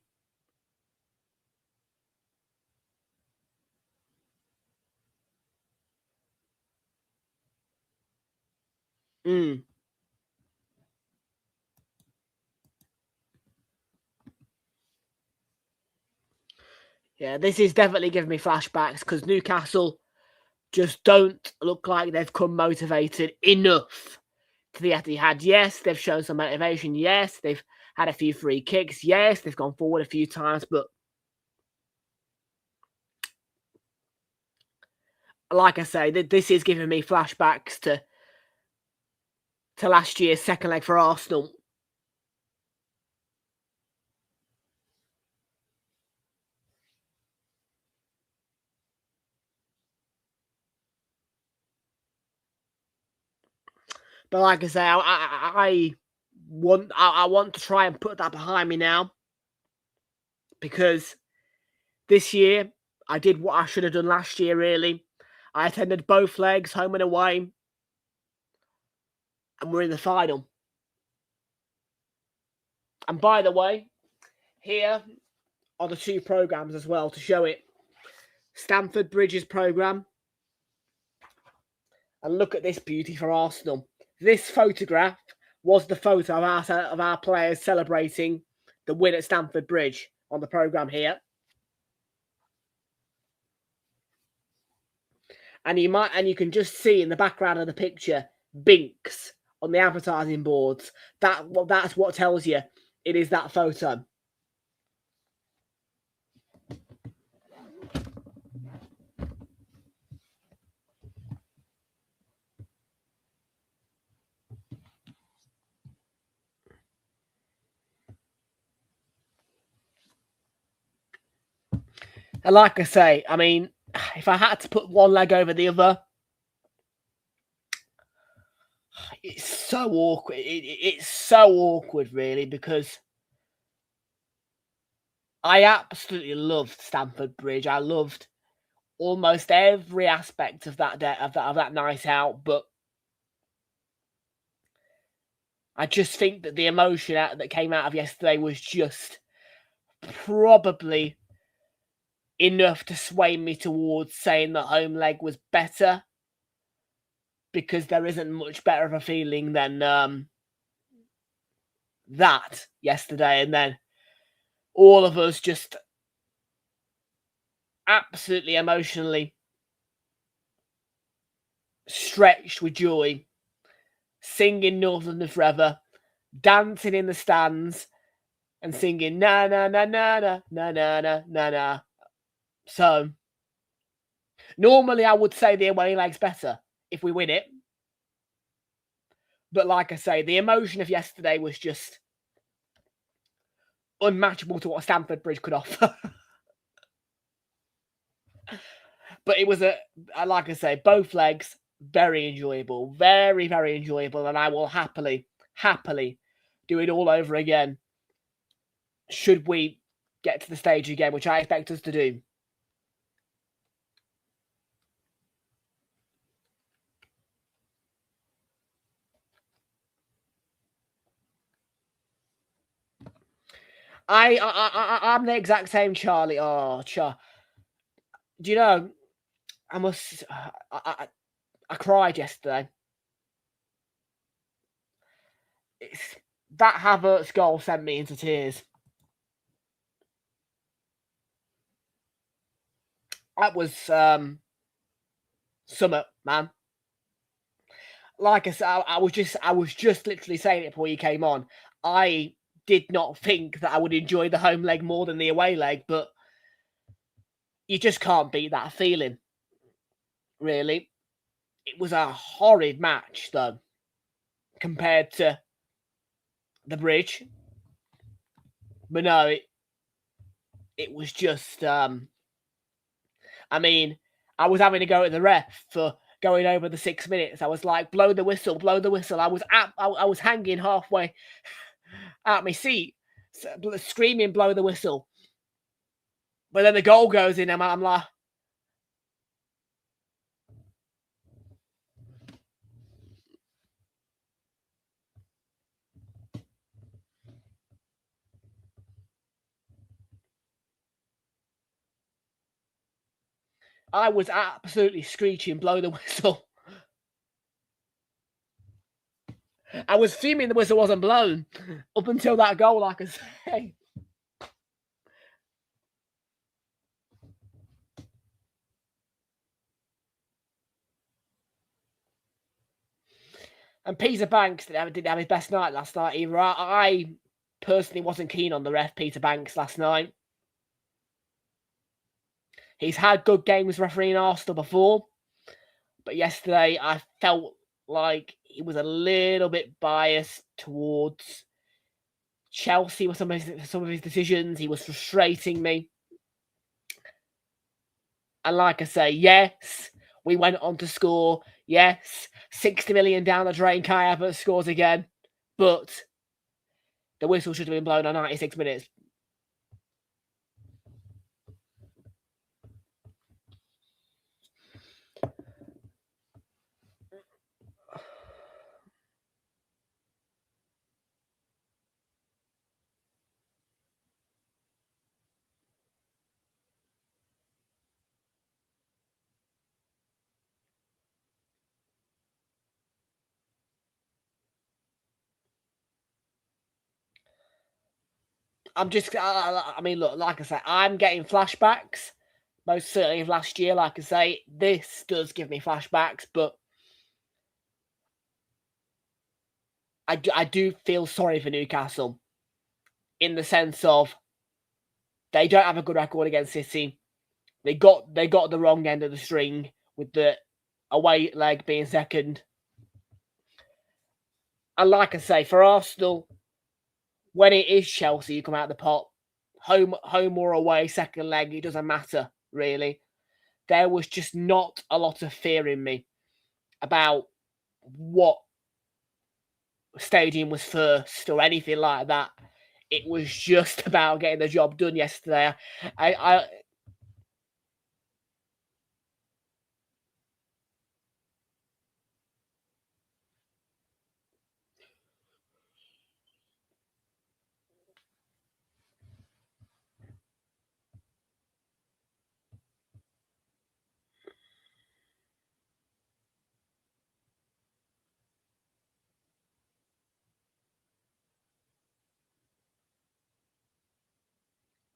Yeah, this is definitely giving me flashbacks because Newcastle just don't look like they've come motivated enough to the Etihad. Yes, they've shown some motivation. Yes, they've had a few free kicks. Yes, they've gone forward a few times. But like I say, this is giving me flashbacks to last year's second leg for Arsenal. But like I say, I want to try and put that behind me now, because this year I did what I should have done last year. Really, I attended both legs, home and away, and we're in the final. And by the way, here are the two programs as well to show it. Stamford Bridge's program, and look at this beauty for Arsenal. This photograph was the photo of our players celebrating the win at Stamford Bridge on the programme here. And you can just see in the background of the picture Binks on the advertising boards. That's what tells you it is that photo. And like I say, I mean, if I had to put one leg over the other, it's so awkward. It's so awkward, really, because I absolutely loved Stamford Bridge. I loved almost every aspect of that day, of that night out. But I just think that the emotion that came out of yesterday was just probably enough to sway me towards saying the home leg was better, because there isn't much better of a feeling than that yesterday. And then all of us just absolutely emotionally stretched with joy, singing North London Forever, dancing in the stands and singing na na na na na na na na na na. So normally I would say the away leg's better if we win it. But like I say, the emotion of yesterday was just unmatchable to what Stamford Bridge could offer. But it was like I say, both legs, very enjoyable, very, very enjoyable. And I will happily do it all over again should we get to the stage again, which I expect us to do. I'm the exact same, Charlie. Oh, do you know? I cried yesterday. That Havertz goal sent me into tears. That was summer, man. Like I said, I was just literally saying it before you came on. I did not think that I would enjoy the home leg more than the away leg, but you just can't beat that feeling, really. It was a horrid match, though, compared to the Bridge. But no, it was just, I mean, I was having to go at the ref for going over the 6 minutes. I was like, blow the whistle, blow the whistle. I was hanging halfway out my seat, screaming, blow the whistle. But then the goal goes in, and I'm like, I was absolutely screeching, blow the whistle. I was fuming the whistle wasn't blown up until that goal, like I say. And Peter Banks didn't have his best night last night either. I personally wasn't keen on the ref, Peter Banks, last night. He's had good games refereeing Arsenal before, but yesterday I felt like he was a little bit biased towards Chelsea with some of his decisions. He was frustrating me. And like I say, yes, we went on to score. Yes, 60 million down the drain, Kai Havertz scores again. But the whistle should have been blown on 96 minutes. I mean, look, like I say, I'm getting flashbacks, most certainly of last year. Like I say, this does give me flashbacks, but I do feel sorry for Newcastle in the sense of they don't have a good record against City. They got the wrong end of the string with the away leg being second. And like I say, for Arsenal, when it is Chelsea, you come out of the pot, home or away, second leg, it doesn't matter, really. There was just not a lot of fear in me about what stadium was first or anything like that. It was just about getting the job done yesterday.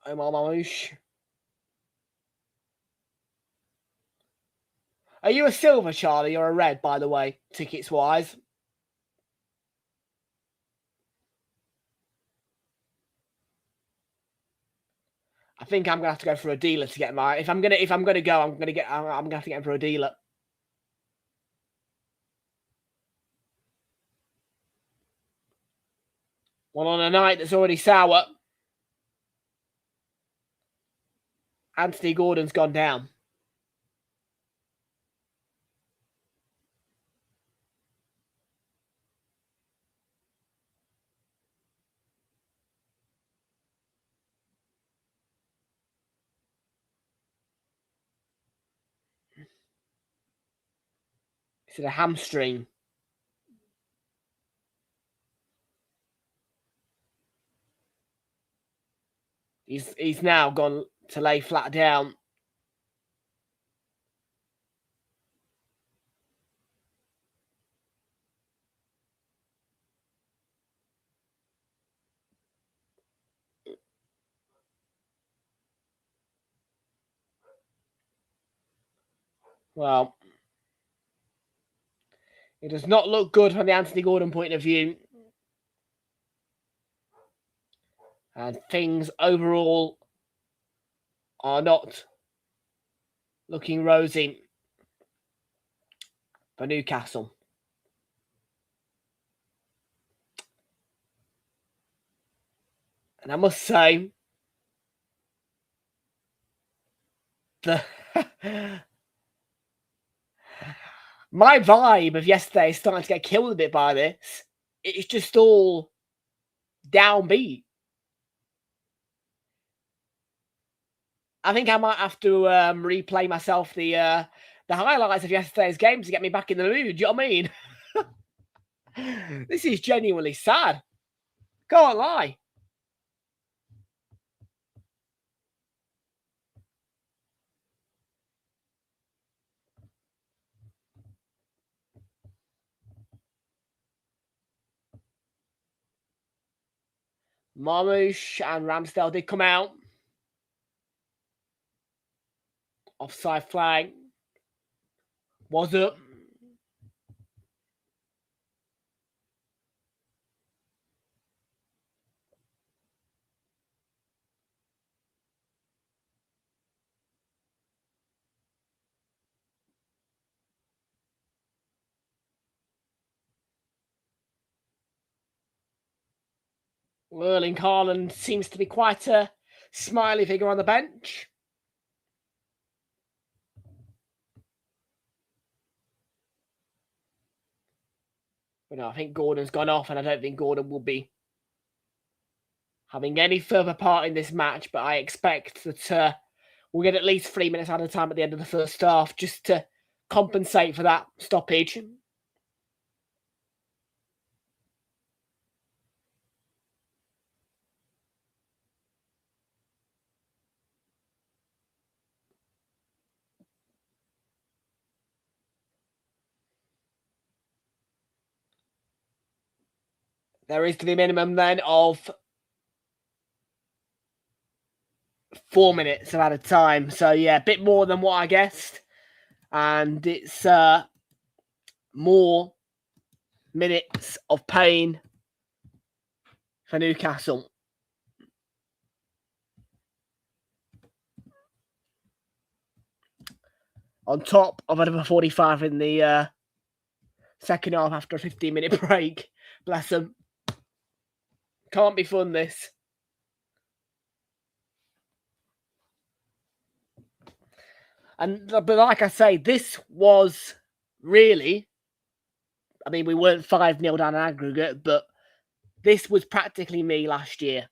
Omar Mamouche. Are you a silver, Charlie, or a red, by the way, tickets-wise? I think I'm gonna have to go for a dealer to get my. If I'm gonna go, I'm gonna have to get him for a dealer. One on a night that's already sour. Anthony Gordon's gone down. It's a hamstring. He's now gone to lay flat down. Well, it does not look good from the Anthony Gordon point of view. And things overall are not looking rosy for Newcastle. And I must say, my vibe of yesterday is starting to get killed a bit by this. It's just all downbeat. I think I might have to replay myself the highlights of yesterday's game to get me back in the mood. Do you know what I mean? This is genuinely sad. Can't lie. Marmouche and Ramsdale did come out. Offside flag was up. Erling Haaland seems to be quite a smiley figure on the bench. But no, I think Gordon's gone off, and I don't think Gordon will be having any further part in this match. But I expect that we'll get at least 3 minutes at a time at the end of the first half just to compensate for that stoppage. There is the minimum then of 4 minutes at a time. So yeah, a bit more than what I guessed. And it's more minutes of pain for Newcastle. On top of another 45 in the second half after a 15-minute break. Bless them. Can't be fun, this. But like I say, this was really, I mean, we weren't 5-0 down in aggregate, but this was practically me last year.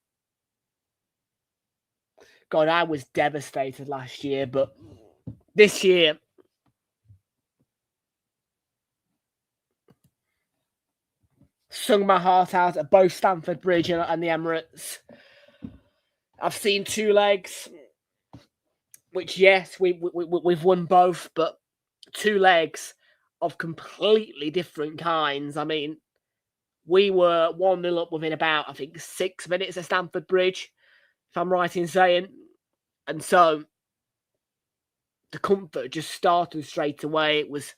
God, I was devastated last year, but this year, sung my heart out at both Stamford Bridge and the Emirates. I've seen two legs, which, yes, we've won both, but two legs of completely different kinds. I mean, we were 1-0 up within about, I think, 6 minutes at Stamford Bridge, if I'm right in saying. And so the comfort just started straight away. It was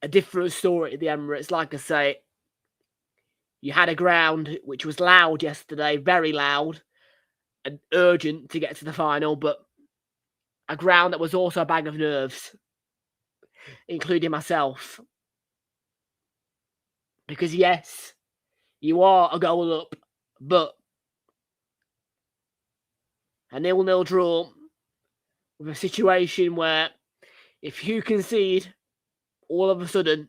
a different story at the Emirates. Like I say, you had a ground which was loud yesterday, very loud and urgent to get to the final, but a ground that was also a bag of nerves, including myself. Because yes, you are a goal up, but a 0-0 draw with a situation where if you concede, all of a sudden,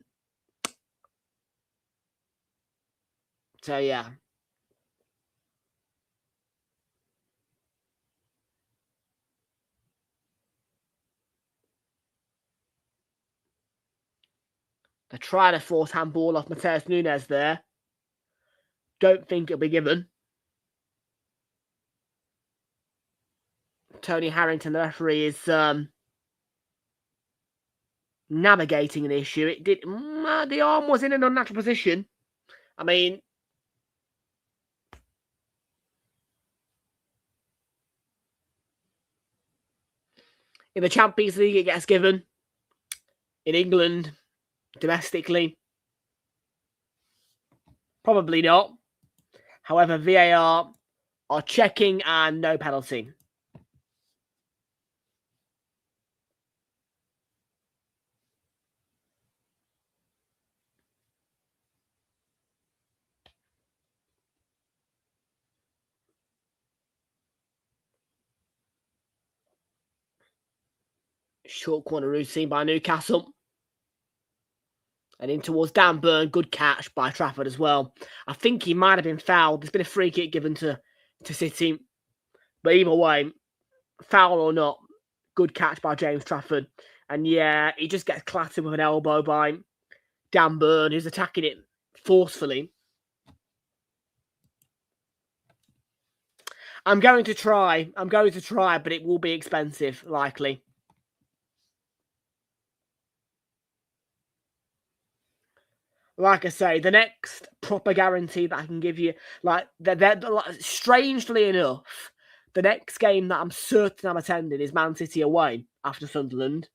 so yeah. They try to force handball off Mateus Nunes there. Don't think it'll be given. Tony Harrington, the referee, is navigating an issue. It did. The arm was in an unnatural position. I mean, in the Champions League, it gets given. In England, domestically, probably not. However, VAR are checking and no penalty. Short corner routine by Newcastle. And in towards Dan Burn. Good catch by Trafford as well. I think he might have been fouled. There's been a free kick given to City. But either way, foul or not, good catch by James Trafford. And yeah, he just gets clattered with an elbow by Dan Burn, who's attacking it forcefully. I'm going to try, but it will be expensive, likely. Like I say, the next proper guarantee that I can give you, like strangely enough, the next game that I'm certain I'm attending is Man City away after Sunderland.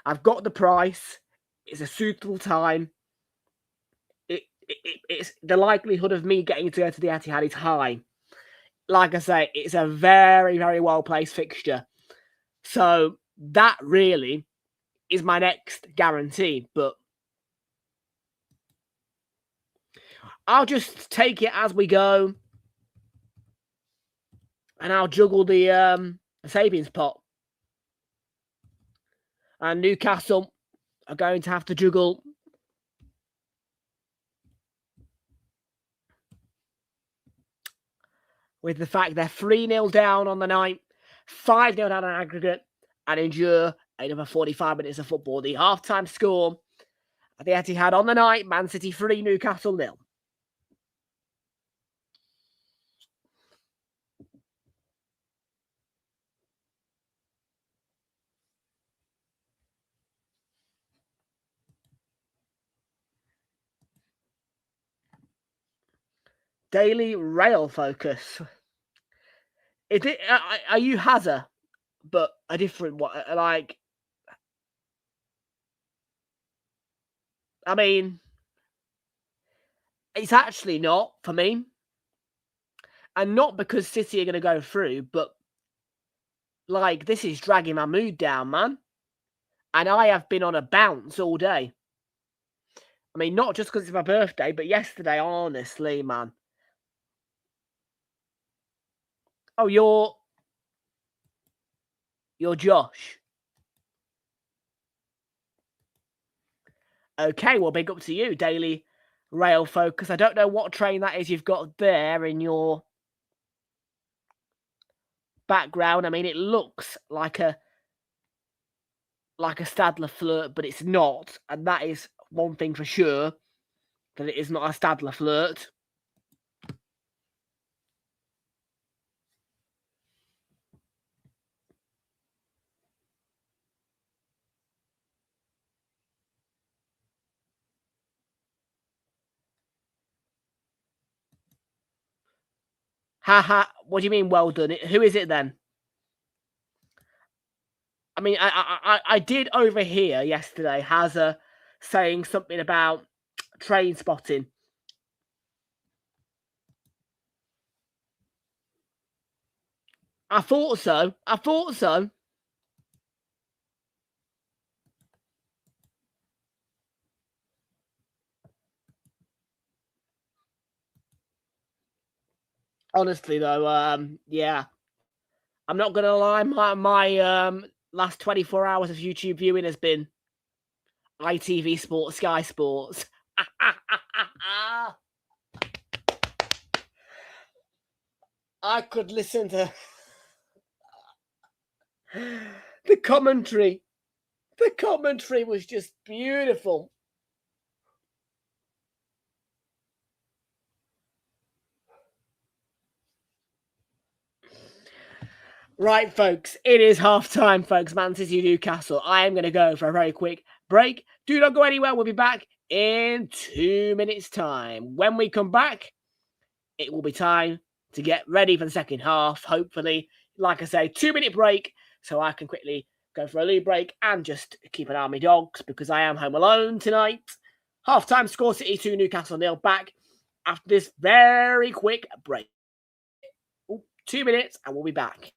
I've got the price. It's a suitable time. It's the likelihood of me getting to go to the Etihad is high. Like I say, it's a very, very well-placed fixture. So that really is my next guarantee. But I'll just take it as we go. And I'll juggle the savings pot. And Newcastle are going to have to juggle with the fact they're 3-0 down on the night, 5-0 down on aggregate, and endure another 45 minutes of football. The half-time score at the Etihad on the night, Man City 3, Newcastle 0. Daily rail focus. Is it? Are you Hazard, but a different one? Like, I mean, it's actually not for me, and not because City are going to go through, but like this is dragging my mood down, man. And I have been on a bounce all day. I mean, not just because it's my birthday, but yesterday, honestly, man. Oh, you're Josh. Okay, well, big up to you, Daily Rail Focus. I don't know what train that is you've got there in your background. I mean, it looks like a Stadler flirt, but it's not. And that is one thing for sure, that it is not a Stadler flirt. Haha, what do you mean, well done? Who is it then? I mean, I did overhear yesterday Hazard saying something about train spotting. I thought so. Honestly, though, yeah. I'm not going to lie, my last 24 hours of YouTube viewing has been ITV Sports, Sky Sports. I could listen to the commentary. The commentary was just beautiful. Right, folks, it is half time, folks. Man City, Newcastle. I am going to go for a very quick break. Do not go anywhere. We'll be back in 2 minutes' time. When we come back, it will be time to get ready for the second half. Hopefully, like I say, 2-minute break, so I can quickly go for a loo break and just keep an eye on my dogs because I am home alone tonight. Half-time score, City 2, Newcastle 0. Back after this very quick break. 2 minutes and we'll be back.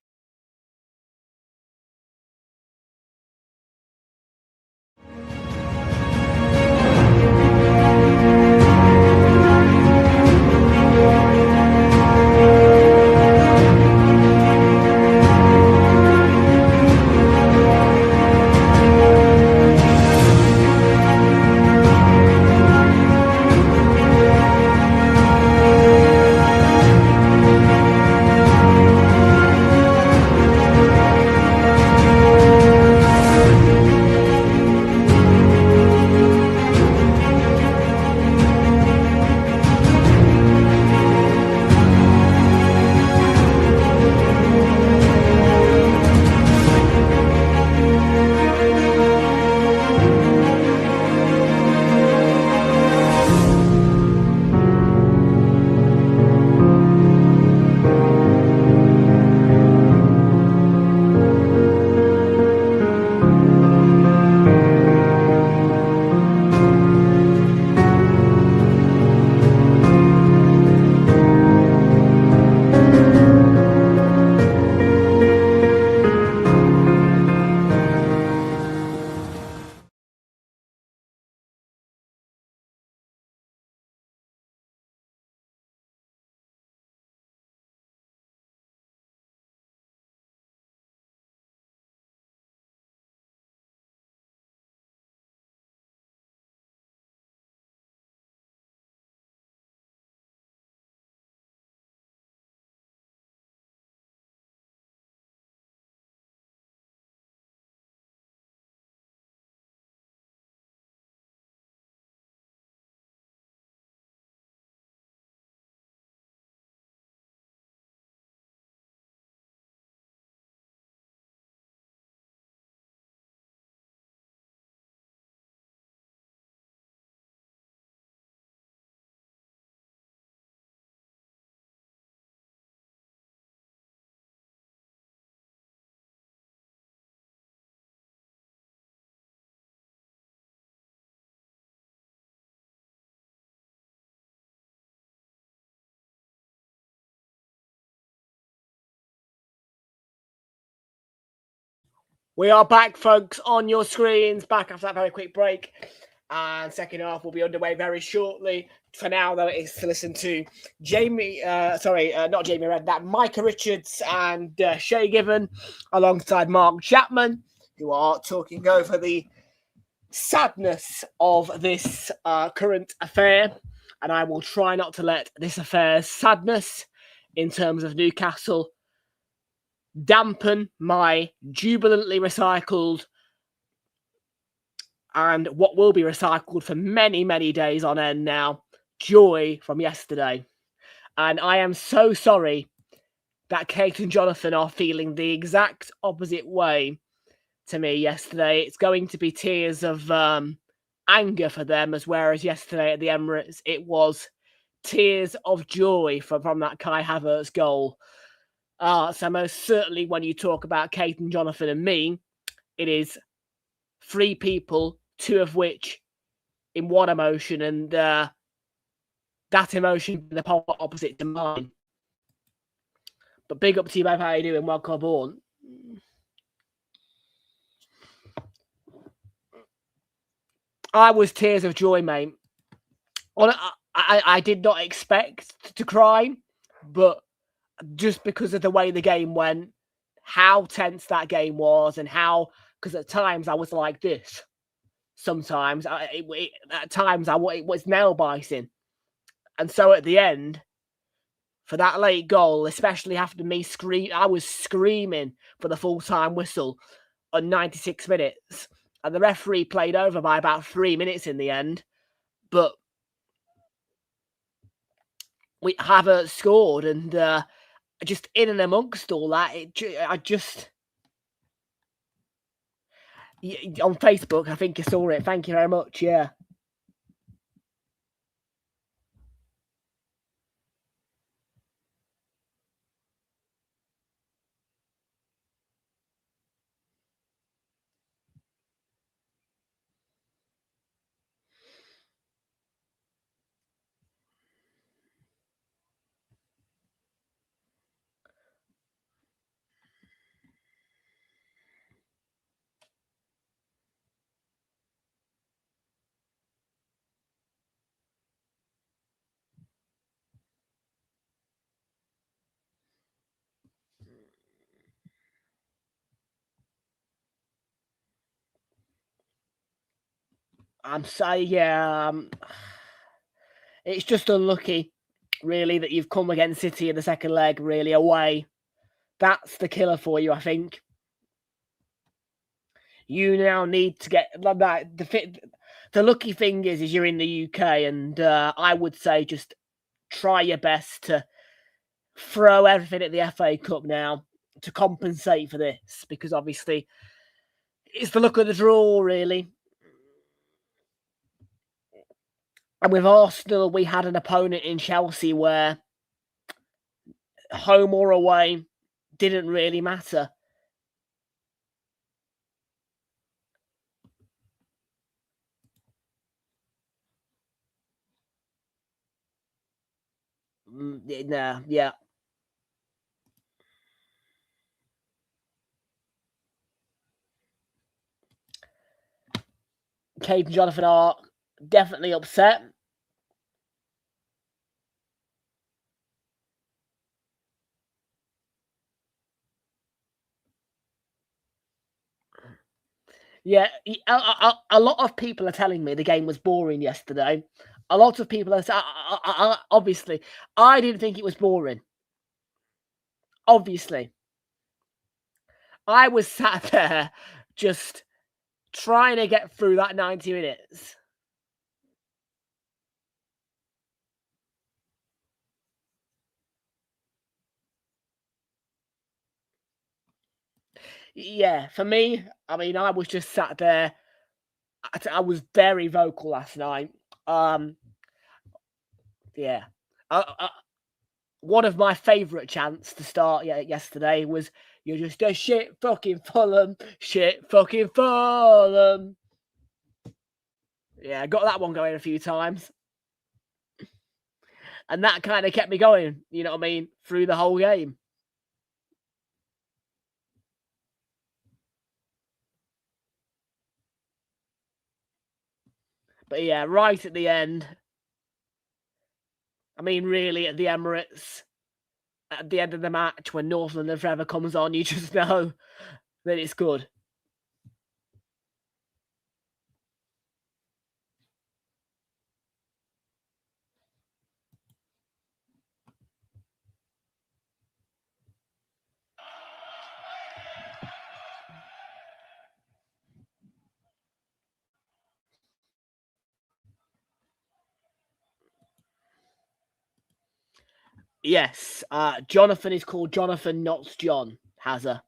We are back, folks, on your screens, back after that very quick break. And second half will be underway very shortly. For now, though, it is to listen to not Jamie Red, that Micah Richards and Shay Given, alongside Mark Chapman, who are talking over the sadness of this current affair. And I will try not to let this affair's sadness, in terms of Newcastle, dampen my jubilantly recycled and what will be recycled for many, many days on end now, joy from yesterday. And I am so sorry that Kate and Jonathan are feeling the exact opposite way to me yesterday. It's going to be tears of anger for them, whereas yesterday at the Emirates, it was tears of joy from that Kai Havertz goal. So most certainly when you talk about Kate and Jonathan and me, it is three people, two of which in one emotion, and that emotion the polar opposite to mine. But big up to you both, how you doing? Welcome aboard. I was tears of joy, mate. I did not expect to cry, but just because of the way the game went, how tense that game was, and how, because at times I was like this. Sometimes at times it was nail biting, and so at the end, for that late goal, especially after me I was screaming for the full-time whistle on 96 minutes, and the referee played over by about 3 minutes in the end, but we Havertz scored, and just in and amongst all that, on Facebook, I think you saw it. Thank you very much. Yeah. I'm sorry, yeah. It's just unlucky, really, that you've come against City in the second leg, really, away. That's the killer for you, I think. You now need to get that. The lucky thing is you're in the UK, and I would say just try your best to throw everything at the FA Cup now to compensate for this, because obviously it's the luck of the draw, really. And with Arsenal, we had an opponent in Chelsea where home or away didn't really matter. Nah, yeah. Kate and Jonathan are definitely upset. Yeah, a lot of people are telling me the game was boring yesterday. A lot of people are obviously. I didn't think it was boring. Obviously, I was sat there just trying to get through that 90 minutes. Yeah, for me, I mean, I was just sat there. I was very vocal last night. Yeah. One of my favourite chants to start yesterday was, "You're just a shit fucking Fulham, shit fucking Fulham." Yeah, I got that one going a few times. And that kind of kept me going, you know what I mean, through the whole game. But yeah, right at the end. I mean, really, at the Emirates, at the end of the match, when North London Forever comes on, you just know that it's good. Yes, Jonathan is called Jonathan, not John Hazard.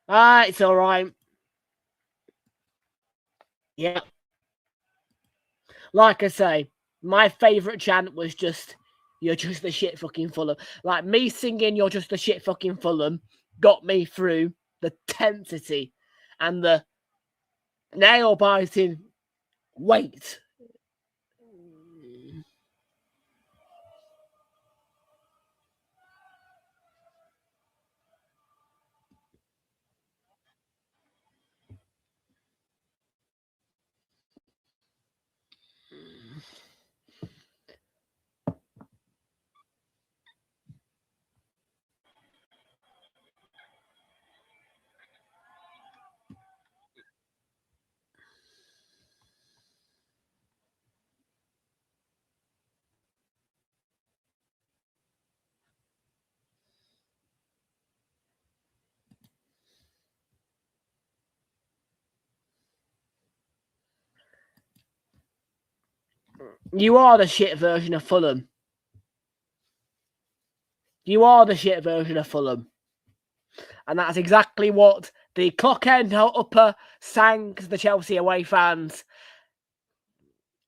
It's all right. Yeah. Like I say, my favourite chant was just, "You're just the shit fucking Fulham." Like, me singing "You're just the shit fucking Fulham" got me through the tensity and the nail-biting wait. You are the shit version of Fulham. You are the shit version of Fulham. And that's exactly what the clock end upper sang to the Chelsea away fans,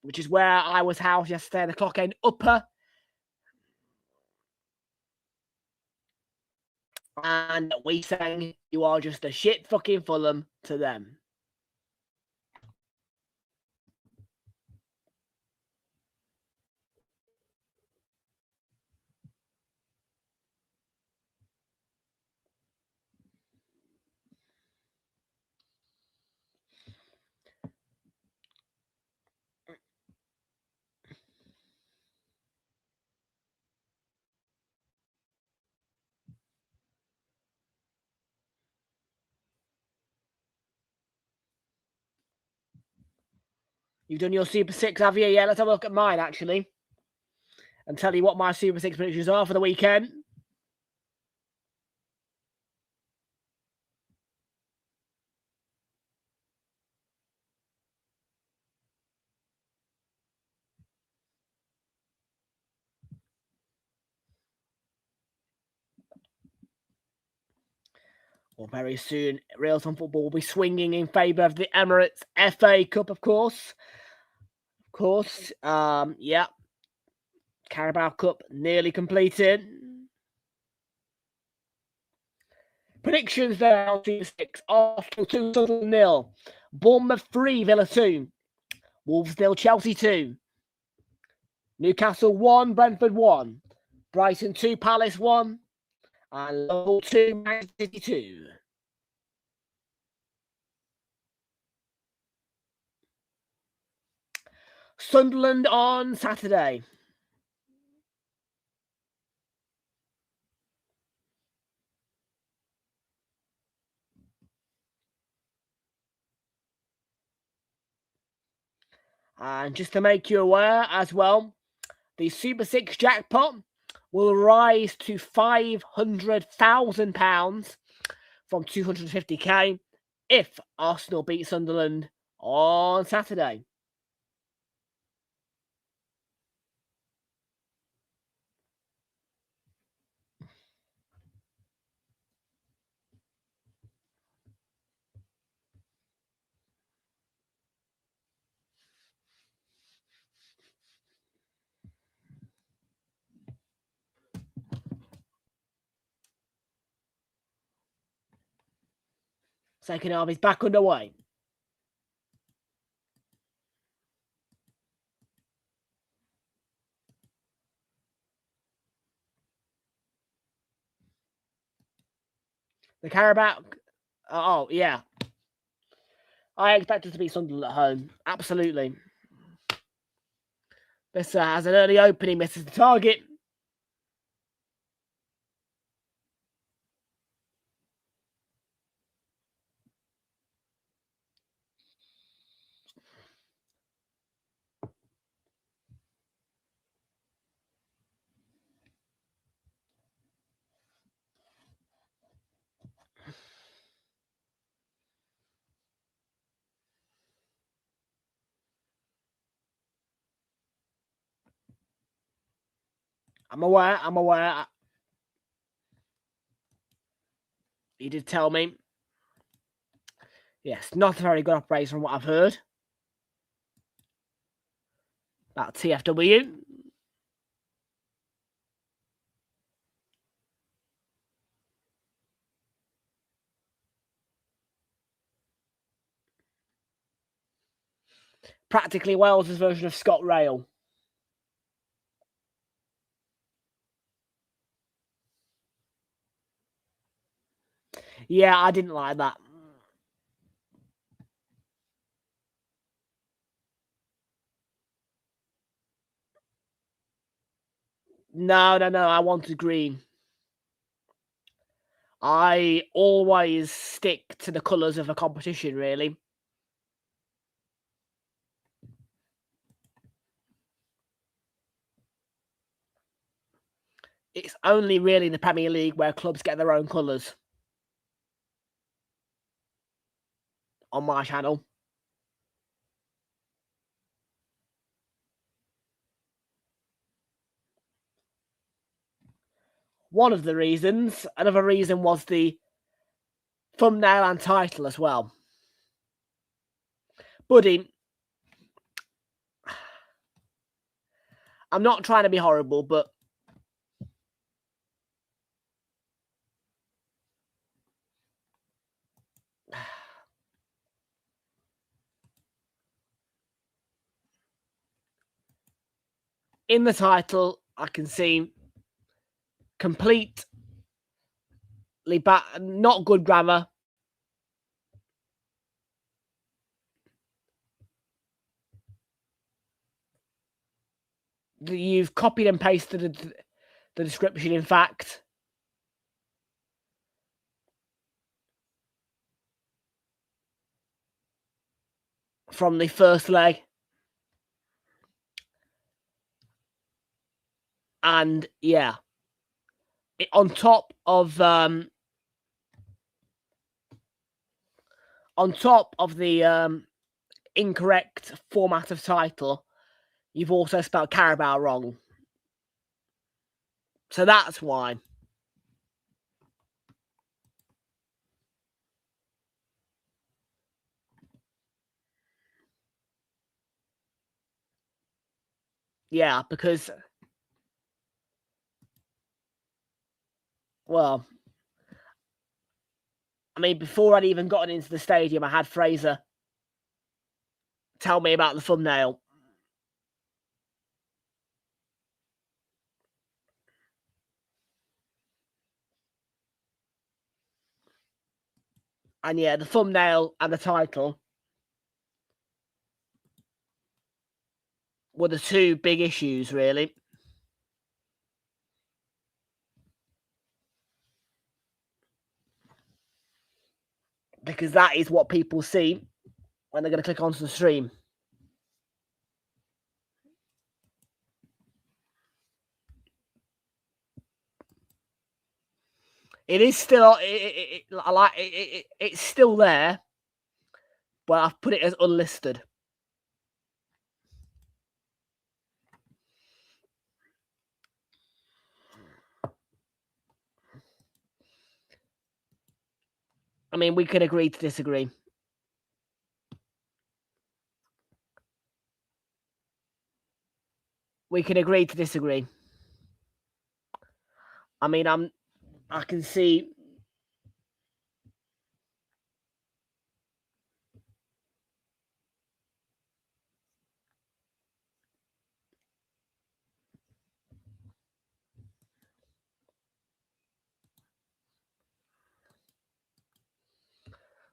which is where I was housed yesterday, the clock end upper. And we sang "You are just a shit fucking Fulham" to them. You've done your Super 6, have you? Yeah, let's have a look at mine, actually, and tell you what my Super 6 predictions are for the weekend. Well, very soon, Realltom football will be swinging in favour of the Emirates FA Cup, of course. Yeah. Carabao Cup nearly completed. Predictions there on Super 6. Arsenal 2, Sunderland 0. Bournemouth 3, Villa 2. Wolves 0, Chelsea 2. Newcastle 1, Brentford 1. Brighton 2, Palace 1. And Liverpool 2, Manchester City 2. Sunderland on Saturday. And just to make you aware as well, the Super 6 jackpot will rise to £500,000 from 250k if Arsenal beat Sunderland on Saturday. Second half is back underway. The Carabao... Oh, yeah. I expect it to be Sunderland at home. Absolutely. This has an early opening, misses the target. I'm aware. He did tell me. Yes, not a very good operation from what I've heard. About TFW. Practically Wales' version of Scott Rail. Yeah, I didn't like that. No, I wanted green. I always stick to the colours of a competition, really. It's only really in the Premier League where clubs get their own colours. On my channel. One of the reasons. Another reason was the thumbnail and title as well. Buddy, I'm not trying to be horrible, but in the title, I can see completely not good grammar. You've copied and pasted the description, in fact. From the first leg. And yeah. On top of the incorrect format of title, you've also spelled Carabao wrong. So that's why. Yeah, because, well, I mean, before I'd even gotten into the stadium, I had Fraser tell me about the thumbnail. And yeah, the thumbnail and the title were the two big issues, really. Because that is what people see when they're going to click onto the stream. It is still, it's still there, but I've put it as unlisted. I mean, we can agree to disagree. We can agree to disagree. I mean, I can see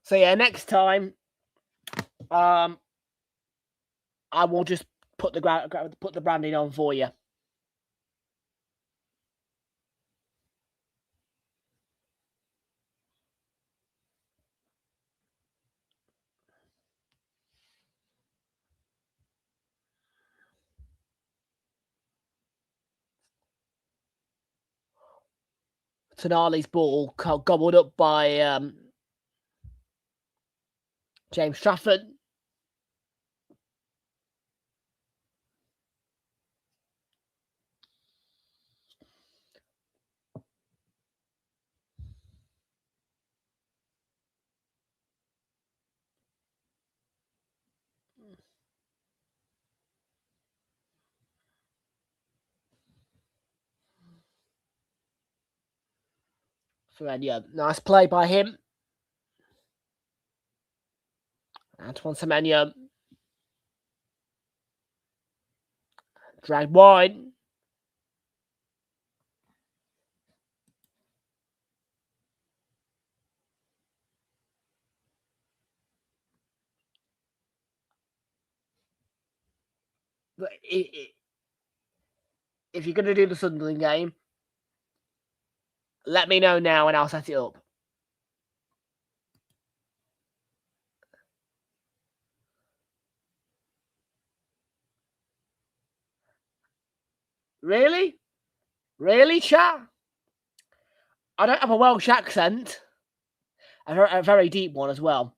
So yeah, next time, I will just put the branding on for you. Tonali's ball gobbled up by James Trafford. Semenyo. Nice play by him. Antoine Semenyo. Dragged wide. But if you're going to do the Sunderland game, let me know now and I'll set it up. Really? Really, chat? I don't have a Welsh accent. A very deep one as well.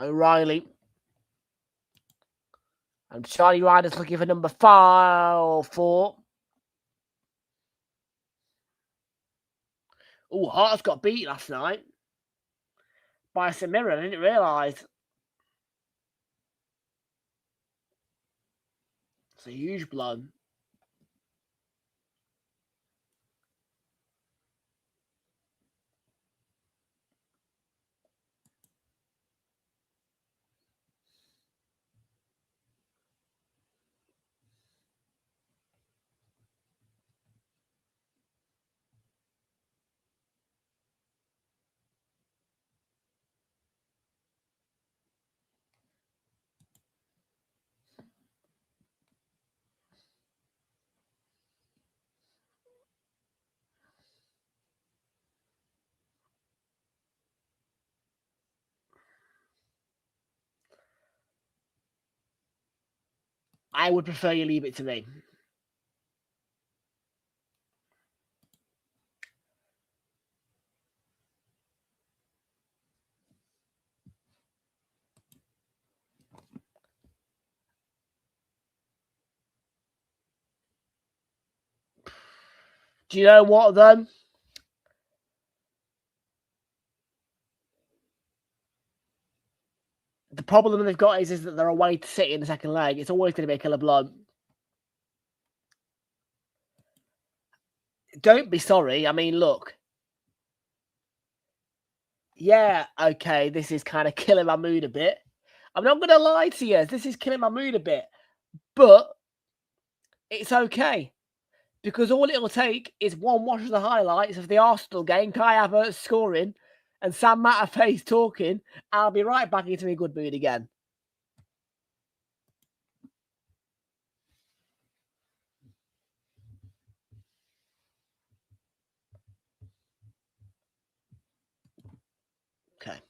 O'Reilly. And Charlie Ryder's looking for number 4. Oh, Hearts got beat last night by St Mirren. I didn't realise. It's a huge blow. I would prefer you leave it to me. Do you know what, though? The problem they've got is that they're away to City in the second leg. It's always going to be a killer blow. Don't be sorry. I mean, look. Yeah, okay, this is kind of killing my mood a bit. I'm not going to lie to you. This is killing my mood a bit. But it's okay. Because all it'll take is one watch of the highlights of the Arsenal game, Kai Havertz scoring, and Sam Matterface talking. I'll be right back into a good mood again. Okay.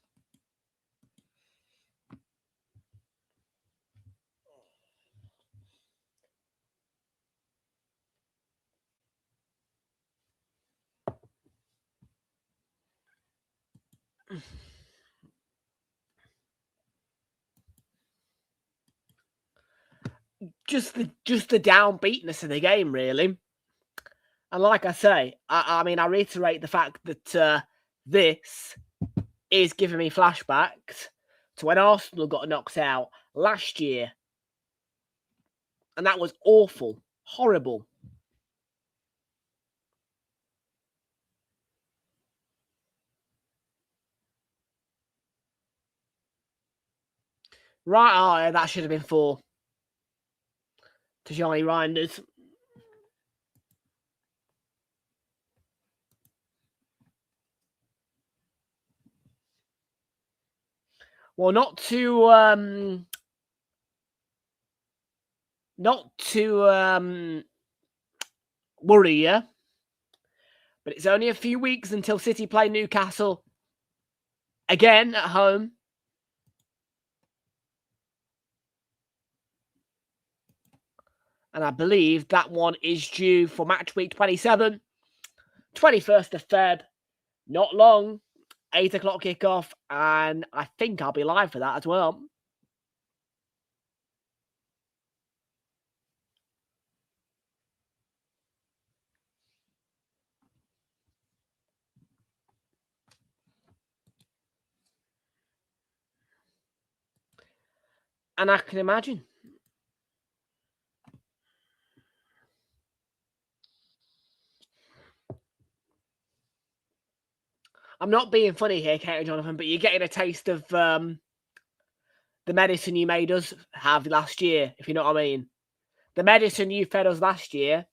just the downbeatness of the game, really. And like I say, I mean, I reiterate the fact that this is giving me flashbacks to when Arsenal got knocked out last year. And that was awful, horrible. Right, oh, that should have been 4 to Johnny Reinders. Well, not to worry you, but it's only a few weeks until City play Newcastle again at home. And I believe that one is due for match week 27, 21st of Feb. Not long, 8 o'clock kickoff, and I think I'll be live for that as well. And I can imagine. I'm not being funny here, Kate and Jonathan, but you're getting a taste of the medicine you made us have last year, if you know what I mean. The medicine you fed us last year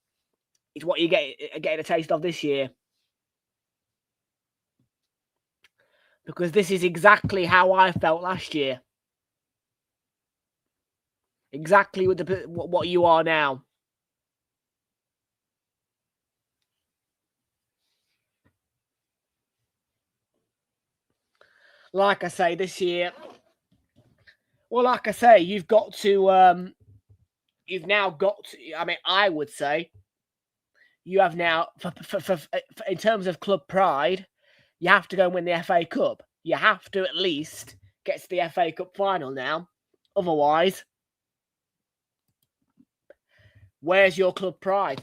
is what you getting a taste of this year. Because this is exactly how I felt last year. Exactly what you are now. Like I say, this year, well, like I say, you've got to, you've now got to, I mean, I would say, you have now, in terms of club pride, you have to go and win the FA Cup. You have to at least get to the FA Cup final now. Otherwise, where's your club pride?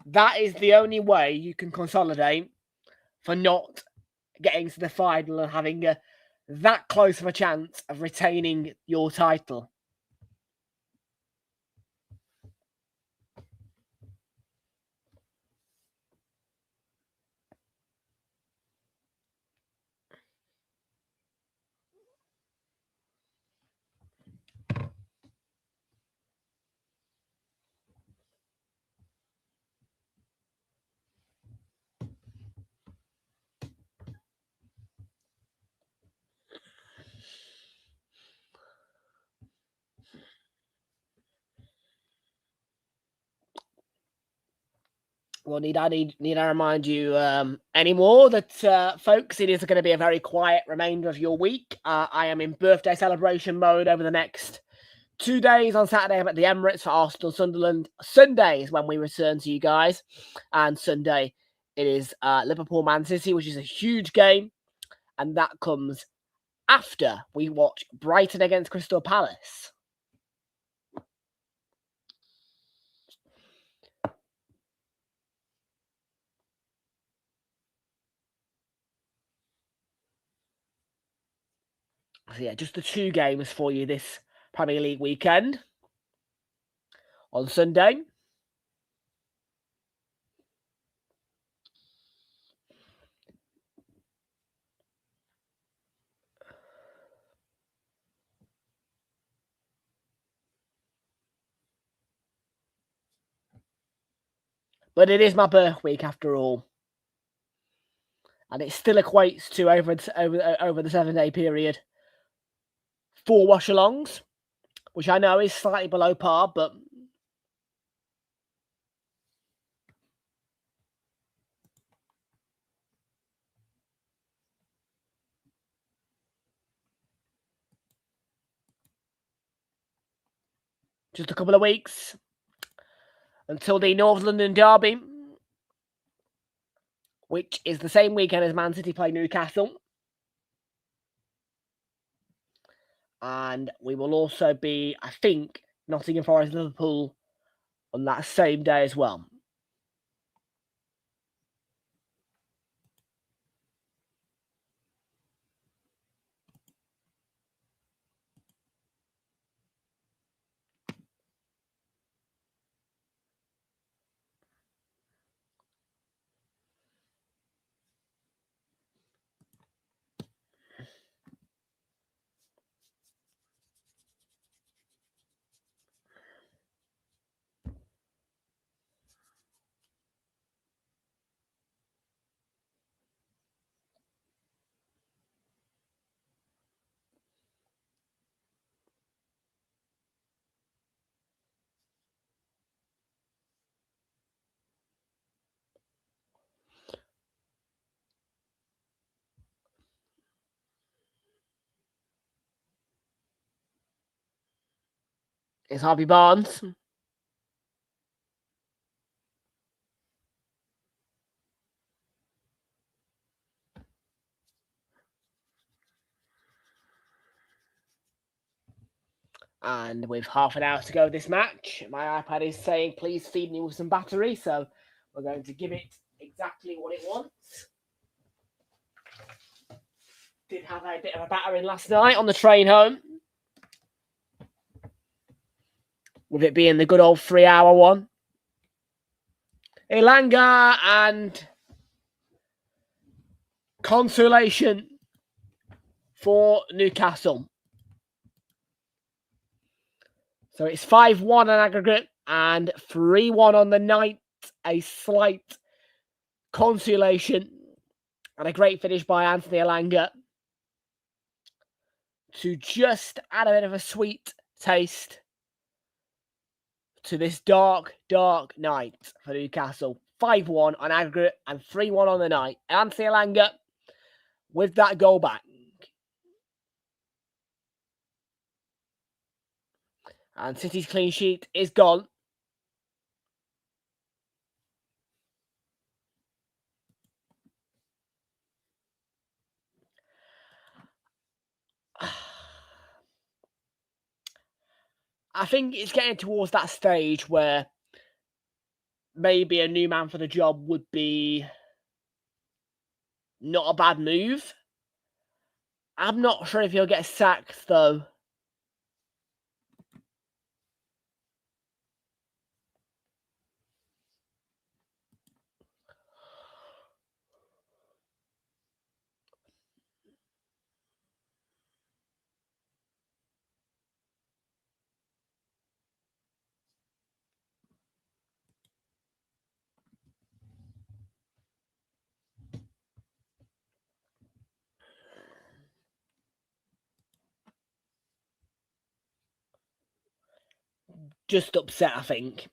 That is the only way you can consolidate for not getting to the final and having that close of a chance of retaining your title. Well, need I remind you anymore that, folks, it is going to be a very quiet remainder of your week. I am in birthday celebration mode over the next 2 days. On Saturday, I'm at the Emirates for Arsenal Sunderland. Sunday is when we return to you guys. And Sunday, it is Liverpool Man City, which is a huge game. And that comes after we watch Brighton against Crystal Palace. So yeah, just the 2 games for you this Premier League weekend. On Sunday, but it is my birth week after all. And it still equates to over the 7-day period 4 watch-alongs, which I know is slightly below par, but just a couple of weeks until the North London derby, which is the same weekend as Man City play Newcastle. And we will also be, I think, Nottingham Forest Liverpool on that same day as well. It's Harvey Barnes. And with half an hour to go this match, my iPad is saying, please feed me with some battery. So we're going to give it exactly what it wants. Did have a bit of a battering last night on the train home. With it being the good old 3-hour one. Elanga and consolation for Newcastle. So it's 5-1 on aggregate and 3-1 on the night. A slight consolation and a great finish by Anthony Elanga to just add a bit of a sweet taste to this dark, dark night for Newcastle. 5-1 on aggregate and 3-1 on the night. Anthony Elanga with that goal back. And City's clean sheet is gone. I think it's getting towards that stage where maybe a new man for the job would be not a bad move. I'm not sure if he'll get sacked, though. Just upset, I think.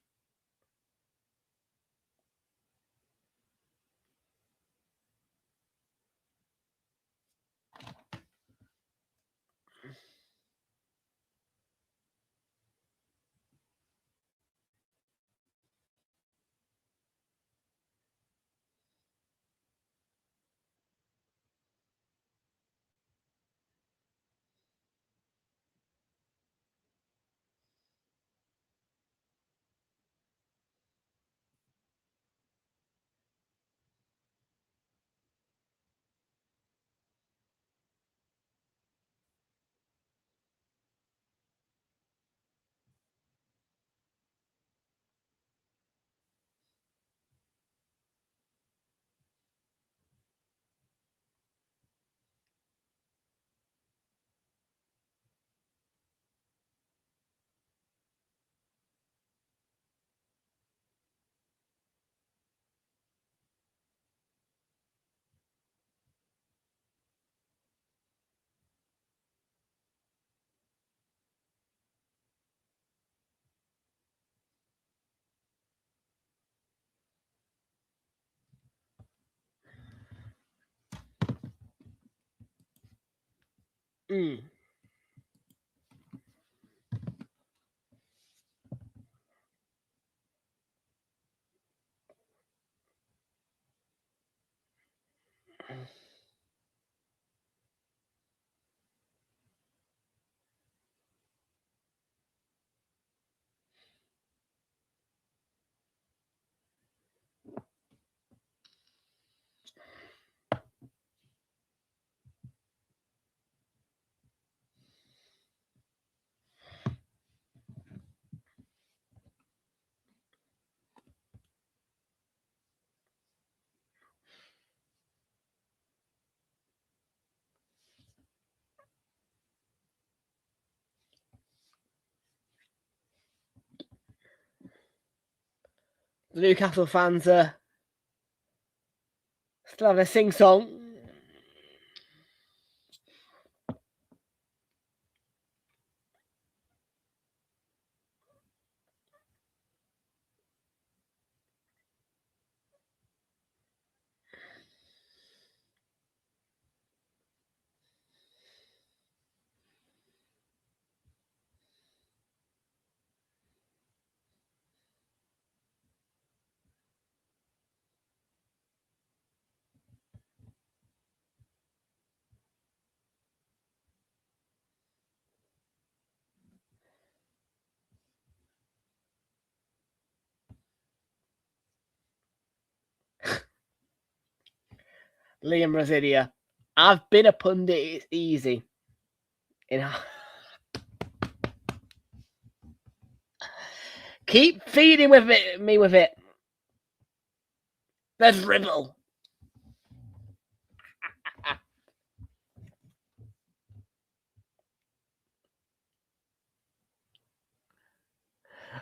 Mm. The Newcastle fans are still having a sing-song. Liam Rosidia. I've been a pundit. It's easy. Keep feeding me with it. The dribble.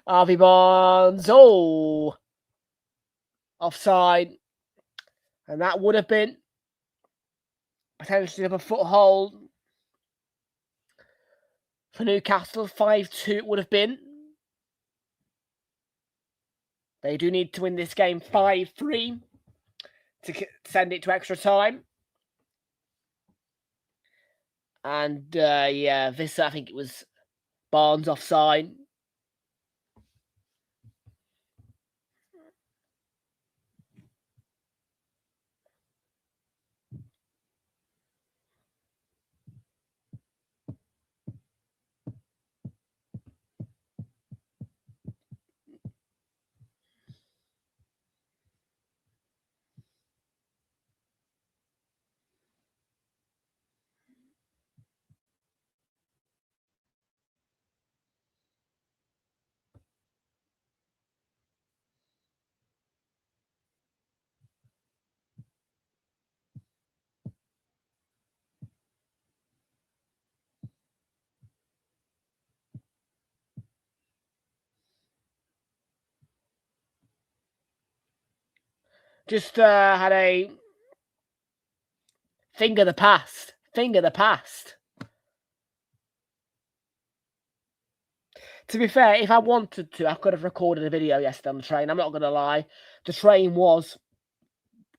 Harvey Barnes. Oh. Offside. And that would have been potentially a foothold for Newcastle. 5-2 it would have been. They do need to win this game 5-3 to send it to extra time. And yeah, this, I think it was Barnes offside. Just had a finger the past. To be fair, if I wanted to, I could have recorded a video yesterday on the train. I'm not going to lie. The train was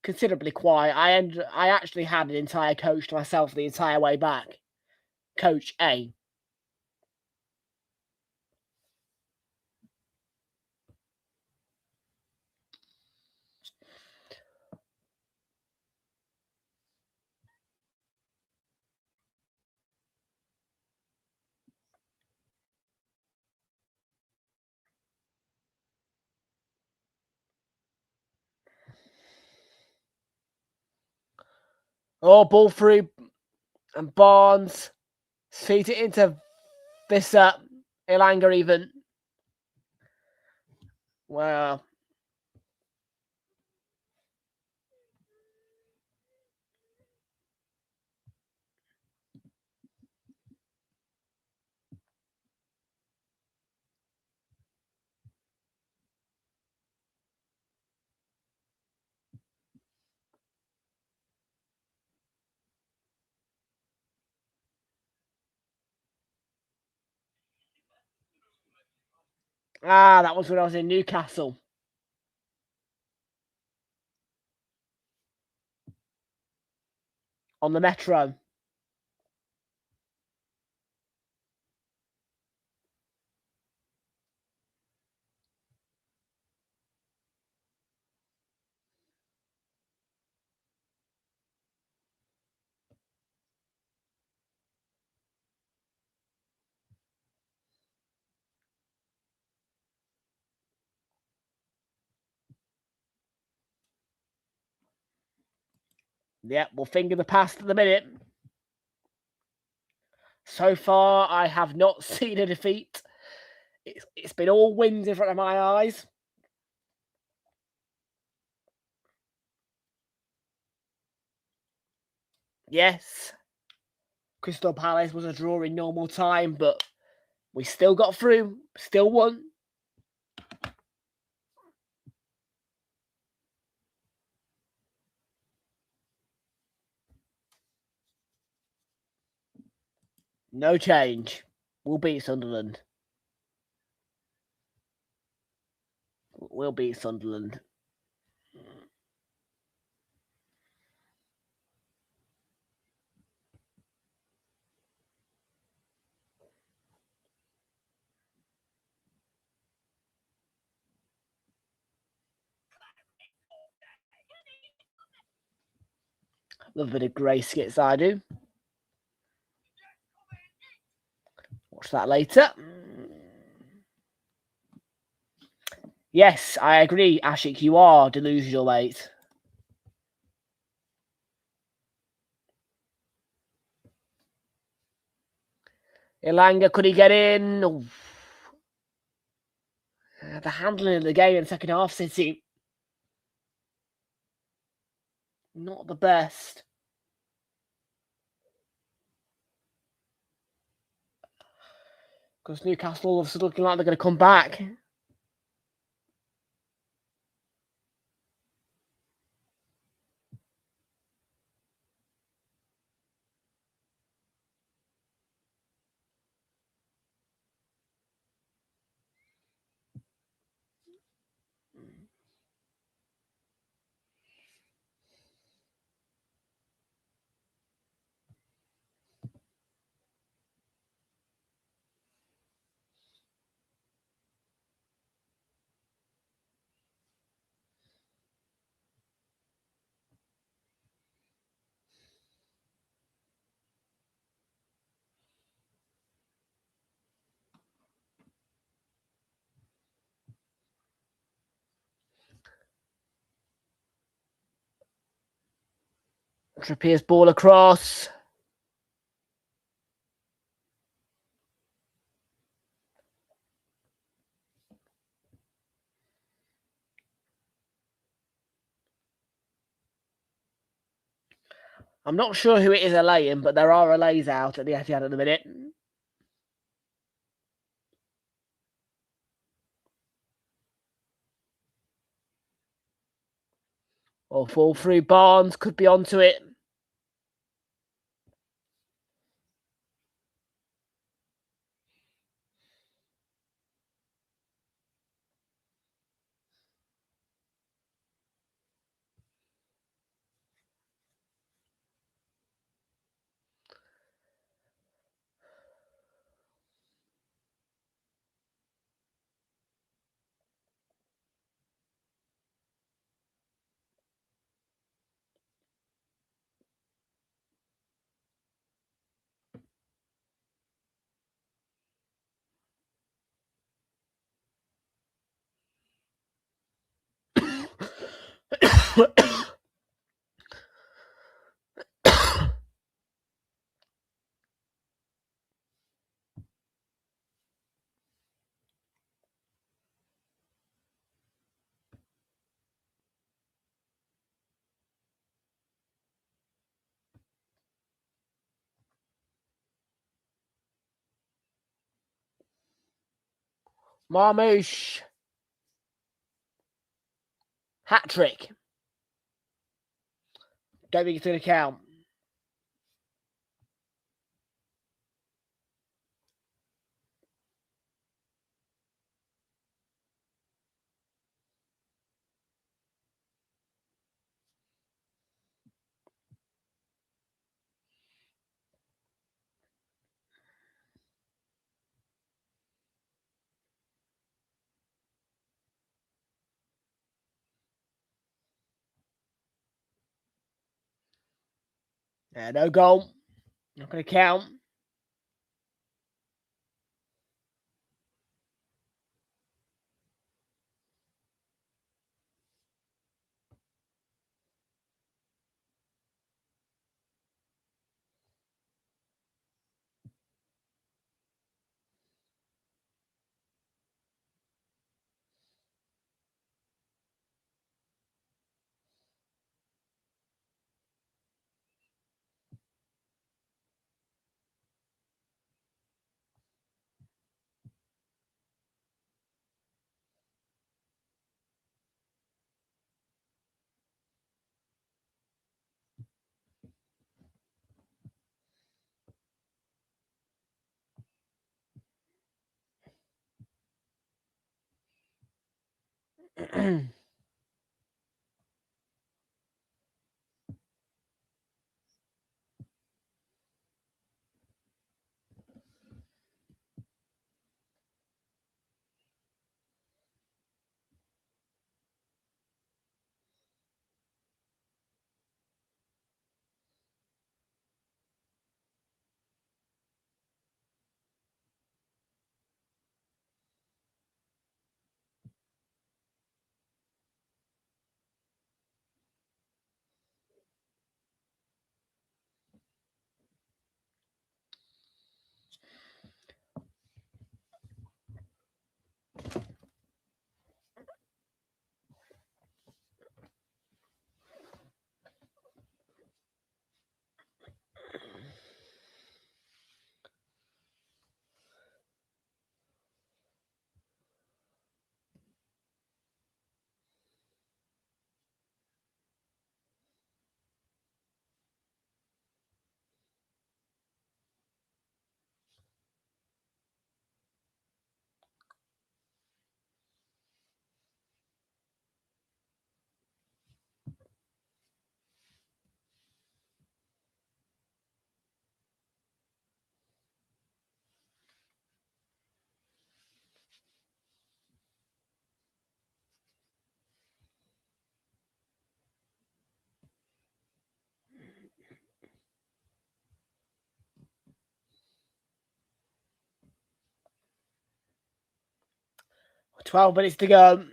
considerably quiet. I actually had an entire coach to myself the entire way back. Coach A. Oh, ball through, and Barnes feeds it into Visser. Ilanga even. Well. That was when I was in Newcastle. On the Metro. Yep, we'll finger the past at the minute. So far, I have not seen a defeat. It's been all wins in front of my eyes. Yes, Crystal Palace was a draw in normal time, but we still got through, still won. No change. We'll beat Sunderland. We'll beat Sunderland. Love a bit of grey skits, I do. Watch that later. Yes, I agree, Ashik. You are delusional, mate. Ilanga, could he get in? Oh. The handling of the game in the second half, City. Not the best. Because Newcastle are looking like they're going to come back. Trippier's ball across. I'm not sure who it is allaying, but there are allays out at the Etihad at the minute. Or fall through. Barnes could be onto it. Marmouche. Hat trick. Don't think it's going to count. Yeah, no goal. Not going to count. Twelve minutes to go.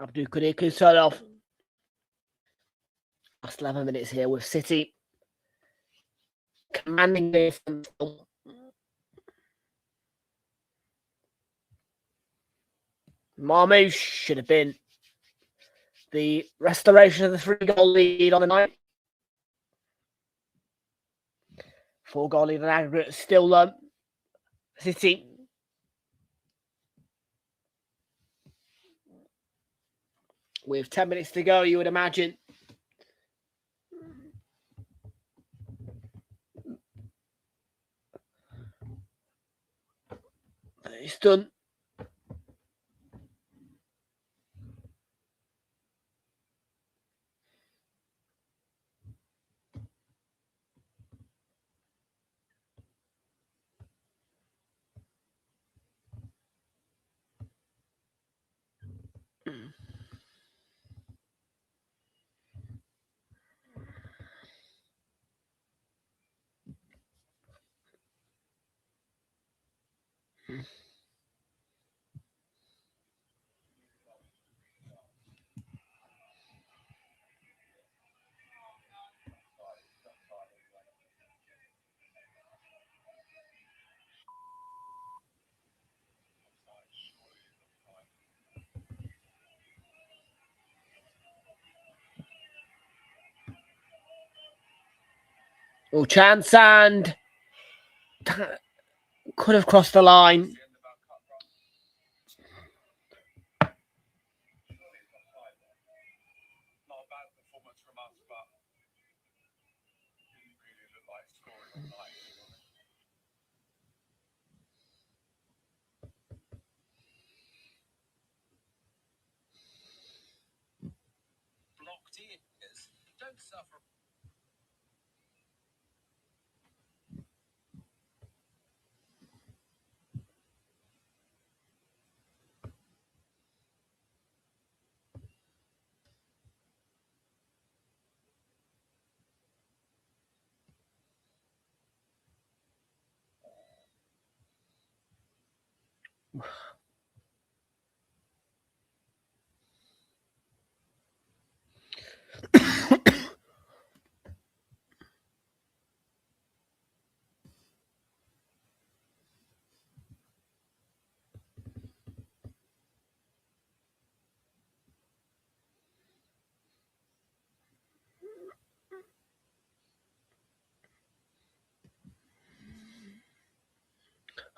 Abdul Kadir can start off. Last 11 minutes here with City commanding the front. Marmoush should have been the restoration of the 3-goal lead on the night. 4-goal lead on aggregate still City. With 10 minutes to go, you would imagine. It's done. Oh, chance and could have crossed the line.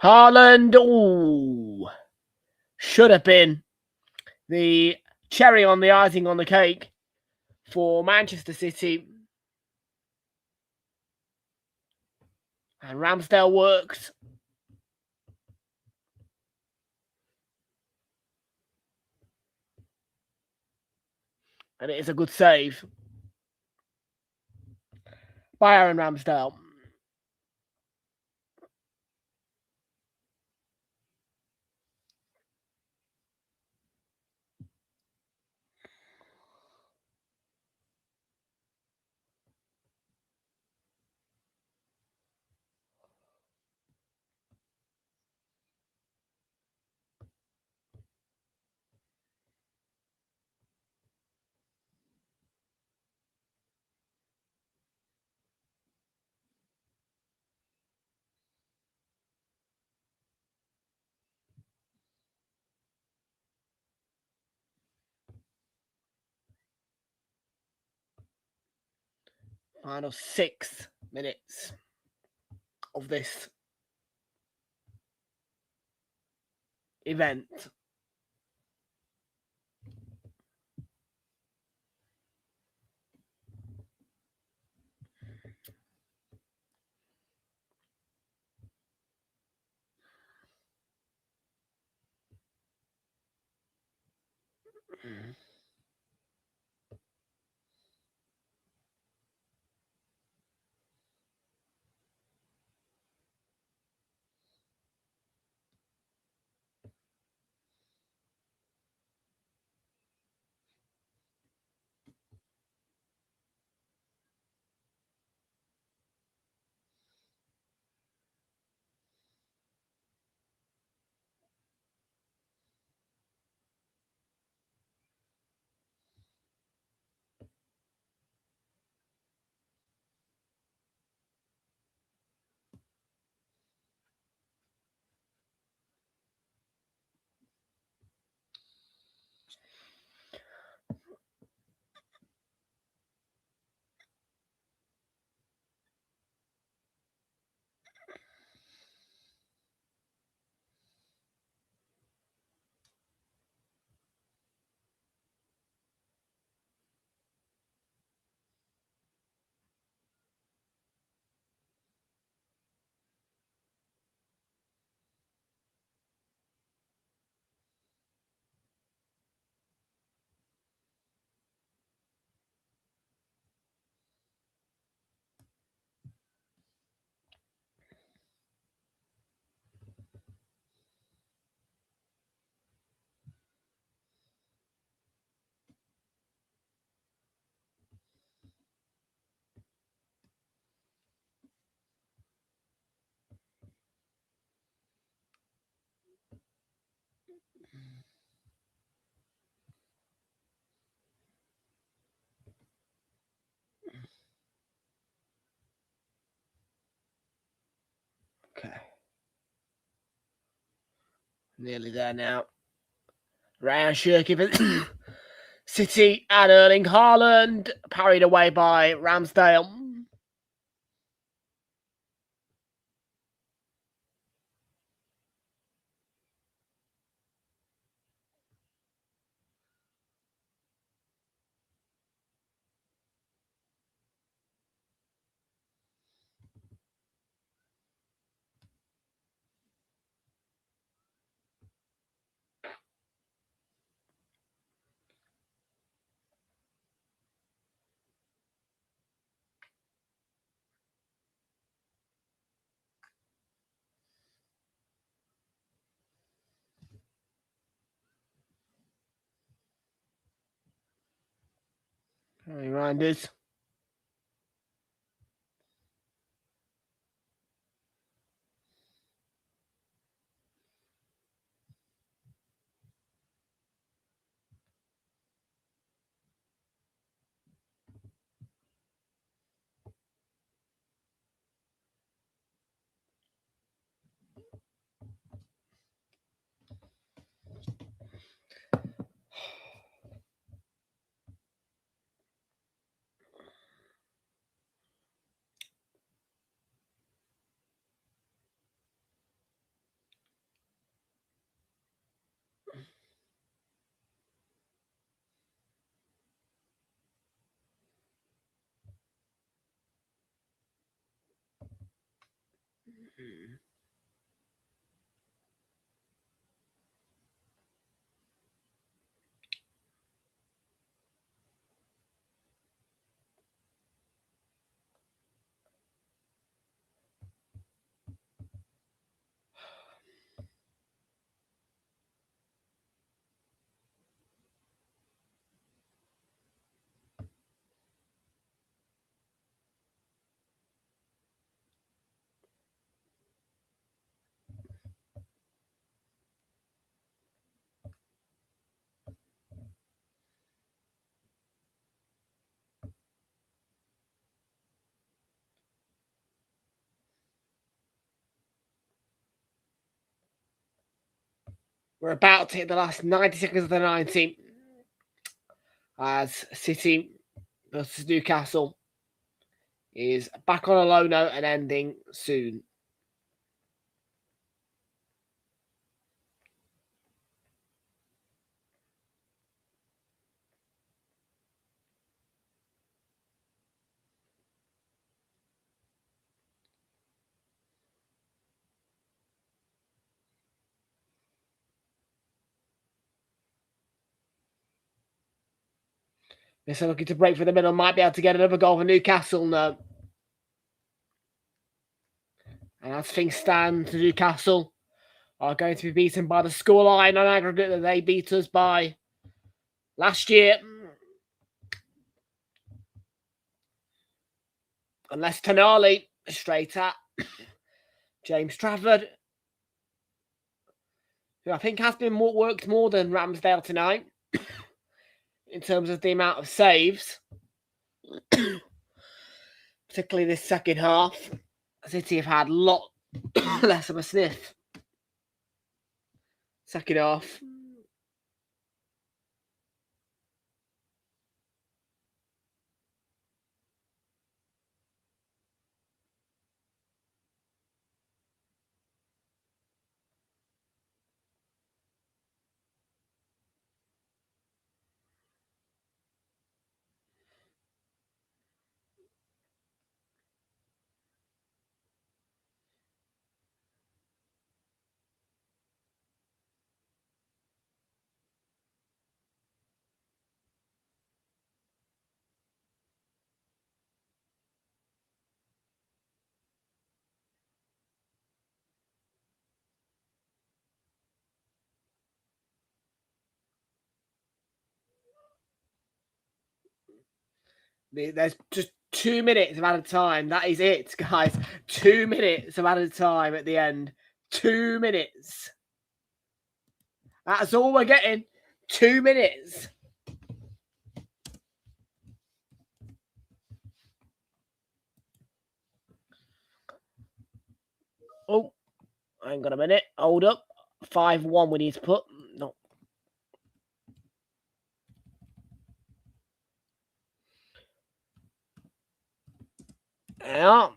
Haaland, ooh, should have been the cherry on the icing on the cake for Manchester City. And Ramsdale works. And it is a good save by Aaron Ramsdale. Final 6 minutes of this event. Okay. Nearly there now. Ryan Shirky, City and Erling Haaland parried away by Ramsdale. Reminders. We're about to hit the last 90 seconds of the 90 as City versus Newcastle is back on a low note and ending soon. They're looking to break for the middle, might be able to get another goal for Newcastle now. And as things stand, Newcastle are going to be beaten by the scoreline on aggregate that they beat us by last year. Unless Tonali straight at James Trafford, who I think has been worked more than Ramsdale tonight in terms of the amount of saves, particularly this second half. City have had a lot less of a sniff. Second half. There's just 2 minutes of added time. That is it, guys. 2 minutes of added time at the end. 2 minutes. That's all we're getting. 2 minutes. Oh, hang on a minute. Hold up. 5-1 we need to put. No. Yeah.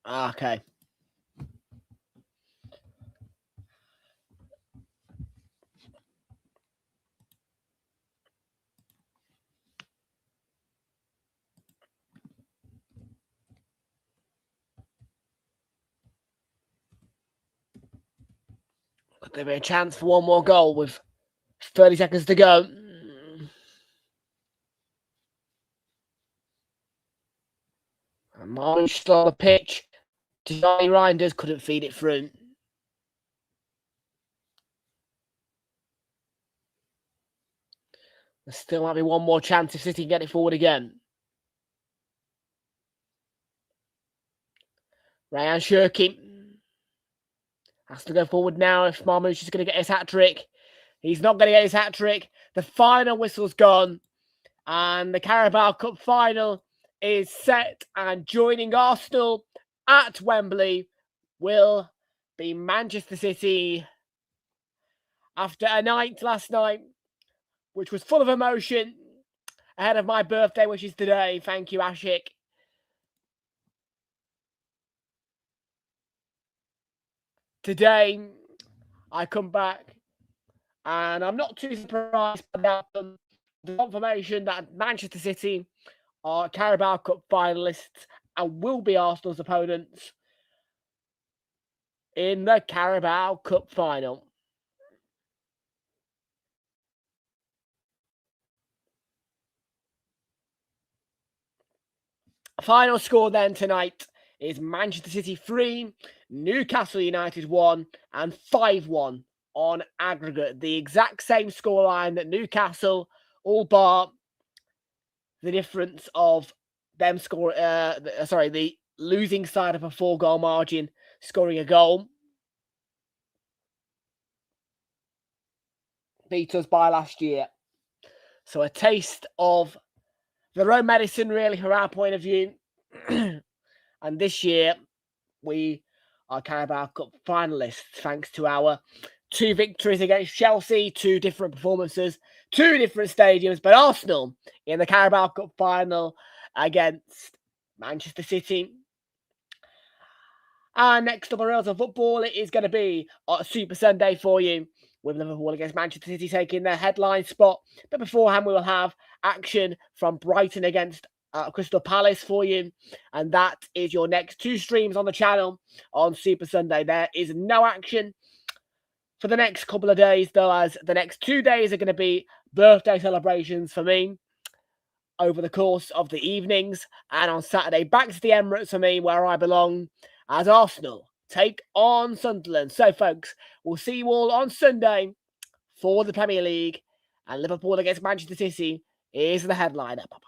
Okay. Could there be a chance for one more goal with 30 seconds to go? And Marlon still on the pitch. Johnny Reinders couldn't feed it through. There still might be one more chance if City can get it forward again. Ryan Shirky has to go forward now if Marmouche is going to get his hat-trick. He's not going to get his hat-trick. The final whistle's gone. And the Carabao Cup final is set. And joining Arsenal at Wembley will be Manchester City. After a night last night, which was full of emotion, ahead of my birthday, which is today. Thank you, Ashik. Today, I come back, and I'm not too surprised about the confirmation that Manchester City are Carabao Cup finalists and will be Arsenal's opponents in the Carabao Cup final. Final score then tonight is Manchester City 3, Newcastle United 1, and 5-1 on aggregate. The exact same scoreline that Newcastle, all bar the difference of them the losing side of a 4-goal margin, scoring a goal. Beat us by last year. So a taste of their own medicine, really, from our point of view. And this year, we are Carabao Cup finalists, thanks to our 2 victories against Chelsea, 2 different performances, 2 different stadiums, but Arsenal in the Carabao Cup final against Manchester City. And next up on Realltom Football, it is going to be a Super Sunday for you, with Liverpool against Manchester City taking their headline spot. But beforehand, we will have action from Brighton against Crystal Palace for you. And that is your next 2 streams on the channel on Super Sunday. There is no action for the next couple of days, though, as the next 2 days are going to be birthday celebrations for me over the course of the evenings. And on Saturday, back to the Emirates for me, where I belong, as Arsenal take on Sunderland. So, folks, we'll see you all on Sunday for the Premier League. And Liverpool against Manchester City is the headliner. Bye-bye.